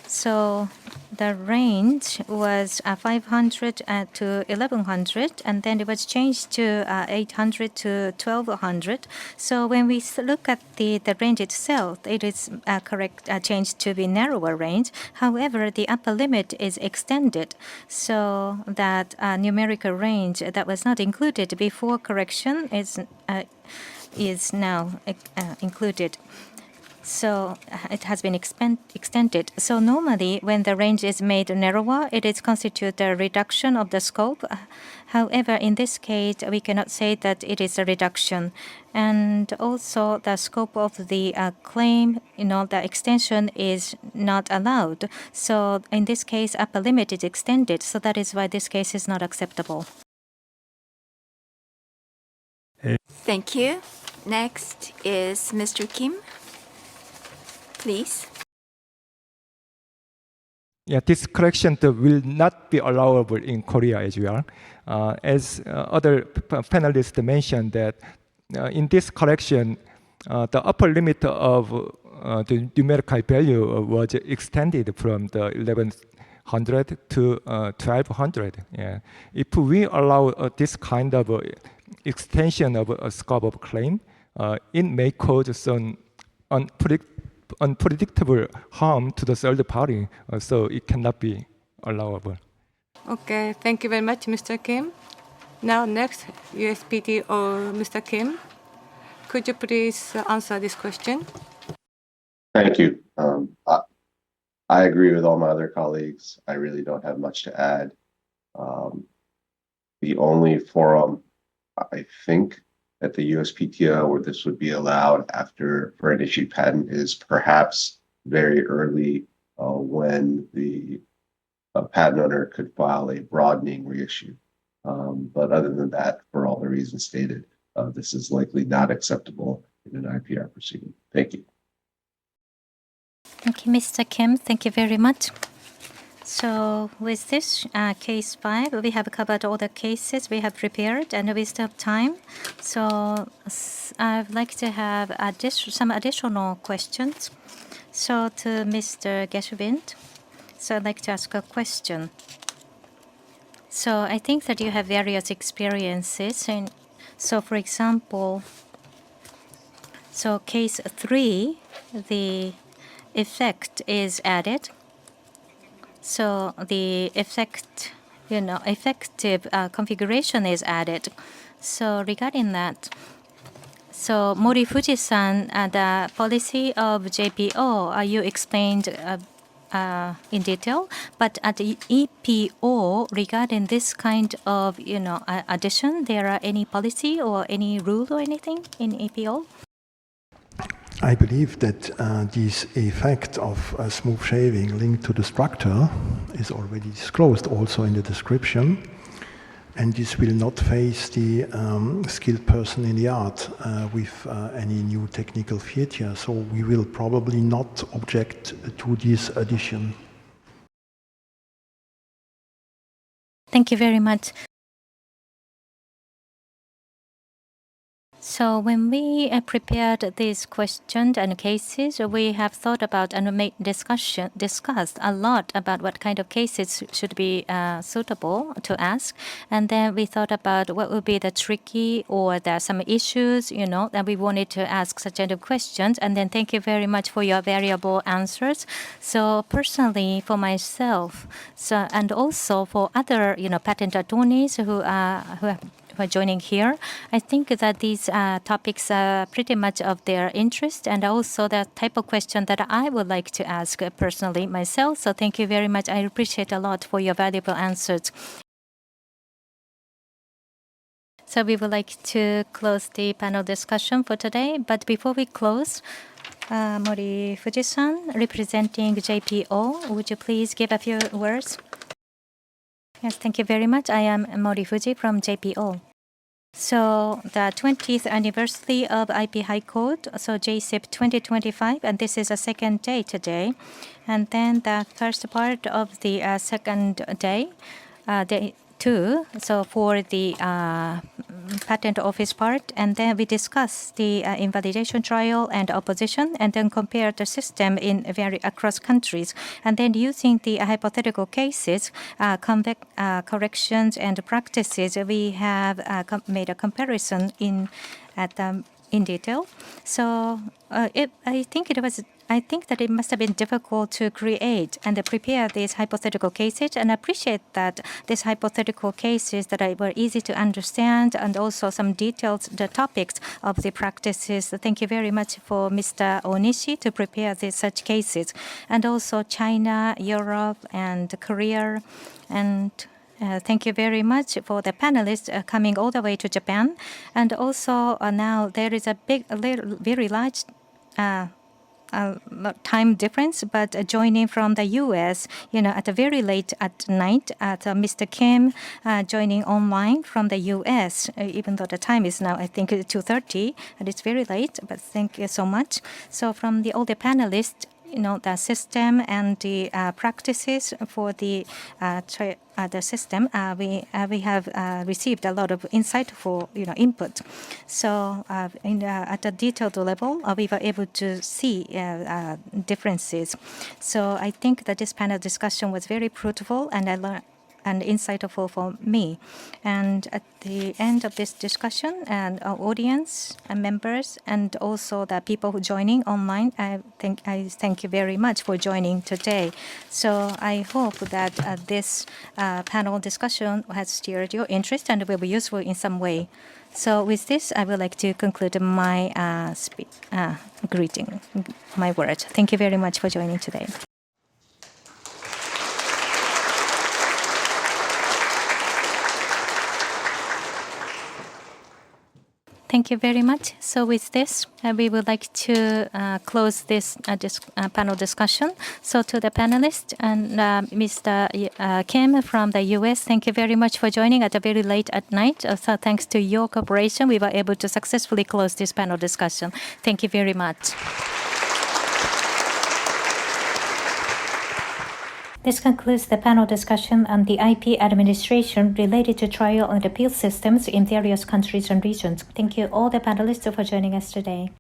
So the range was 500 to 1100, and then it was changed to 800 to 1200. So when we look at the range itself, it is correct changed to be narrower range. However, the upper limit is extended, so that numerical range that was not included before correction is now included. So it has been extended. So normally, when the range is made narrower, it is constitute a reduction of the scope. However, in this case, we cannot say that it is a reduction. And also, the scope of the claim, the extension is not allowed. So in this case, upper limit is extended. So that is why this case is not acceptable. Thank you. Next is Mr. Kim. Please. Yeah, this correction will not be allowable in Korea as well. As other panelists mentioned that in this correction, the upper limit of the numerical value was extended from the 1100 to 1200. Yeah. If we allow this kind of extension of a scope of claim, it may cause some unpredictable harm to the third party, so it cannot be allowable. Okay, thank you very much, Mr. Kim. Now next, USPTO, Mr. Kim. Could you please answer this question? Thank you. I agree with all my other colleagues. I really don't have much to add. The only forum, I think, at the USPTO where this would be allowed after for an issued patent is perhaps very early when the patent owner could file a broadening reissue. But other than that, for all the reasons stated, this is likely not acceptable in an IPR proceeding. Thank you. Thank you, Mr. Kim. Thank you very much. So with this case 5, we have covered all the cases we have prepared, and we still have time. So I'd like to have some additional questions. So to Mr. Geschwind, so I'd like to ask a question. So I think that you have various experiences, and so for example, so case 3, the effect is added. So the effective configuration is added. So regarding that, so Mori Fuji-san, the policy of JPO, you explained in detail, but at the EPO regarding this kind of addition, there are any policy or any rule or anything in EPO? I believe that this effect of smooth shaving linked to the structure is already disclosed also in the description, and this will not face the skilled person in the art with any new technical feature, so we will probably not object to this addition. Thank you very much. So when we prepared these questions and cases, we have thought about and discussed a lot about what kind of cases should be suitable to ask. And then we thought about what would be the tricky or there are some issues, that we wanted to ask such kind of questions. And then thank you very much for your variable answers. So personally, for myself, and also for other, patent attorneys who are joining here, I think that these topics are pretty much of their interest and also the type of question that I would like to ask personally myself. So thank you very much. I appreciate a lot for your valuable answers. So we would like to close the panel discussion for today. But before we close, Mori Fuji-san, representing JPO, would you please give a few words? Yes, thank you very much. I am Mori Fuji from JPO. So the 20th anniversary of IP High Court, so JSIP2025, and this is a second day today. And then the first part of the second day, day 2, so for the patent office part, and then we discuss the invalidation trial and opposition, and then compare the system in across countries, and then using the hypothetical cases, corrections and practices, we have made a comparison in detail. So I think that it must have been difficult to create and prepare these hypothetical cases, and I appreciate that these hypothetical cases that were easy to understand and also some detailed the topics of the practices. Thank you very much for Mr. Onishi to prepare such cases, and also China, Europe, and Korea, and thank you very much for the panelists coming all the way to Japan, and also now there is a very large time difference, but joining from the U.S., at a very late at night, Mr. Kim joining online from the U.S., even though the time is now, I think, 2:30, and it's very late, but thank you so much. So from all the panelists, the system and the practices for the system, we have received a lot of insightful input. So at a detailed level, we were able to see differences. So I think that this panel discussion was very fruitful, and I learned and insightful for me. And at the end of this discussion, and our audience and members, and also the people who are joining online, I thank you very much for joining today. So I hope that this panel discussion has stirred your interest and will be useful in some way. So with this, I would like to conclude my greeting, my words. Thank you very much for joining today. Thank you very much. So with this, we would like to close this panel discussion. So to the panelists and Mr. Kim from the U.S., thank you very much for joining at a very late at night. So thanks to your cooperation, we were able to successfully close this panel discussion. Thank you very much. This concludes the panel discussion on the IP administration related to trial and appeal systems in various countries and regions. Thank you all the panelists for joining us today.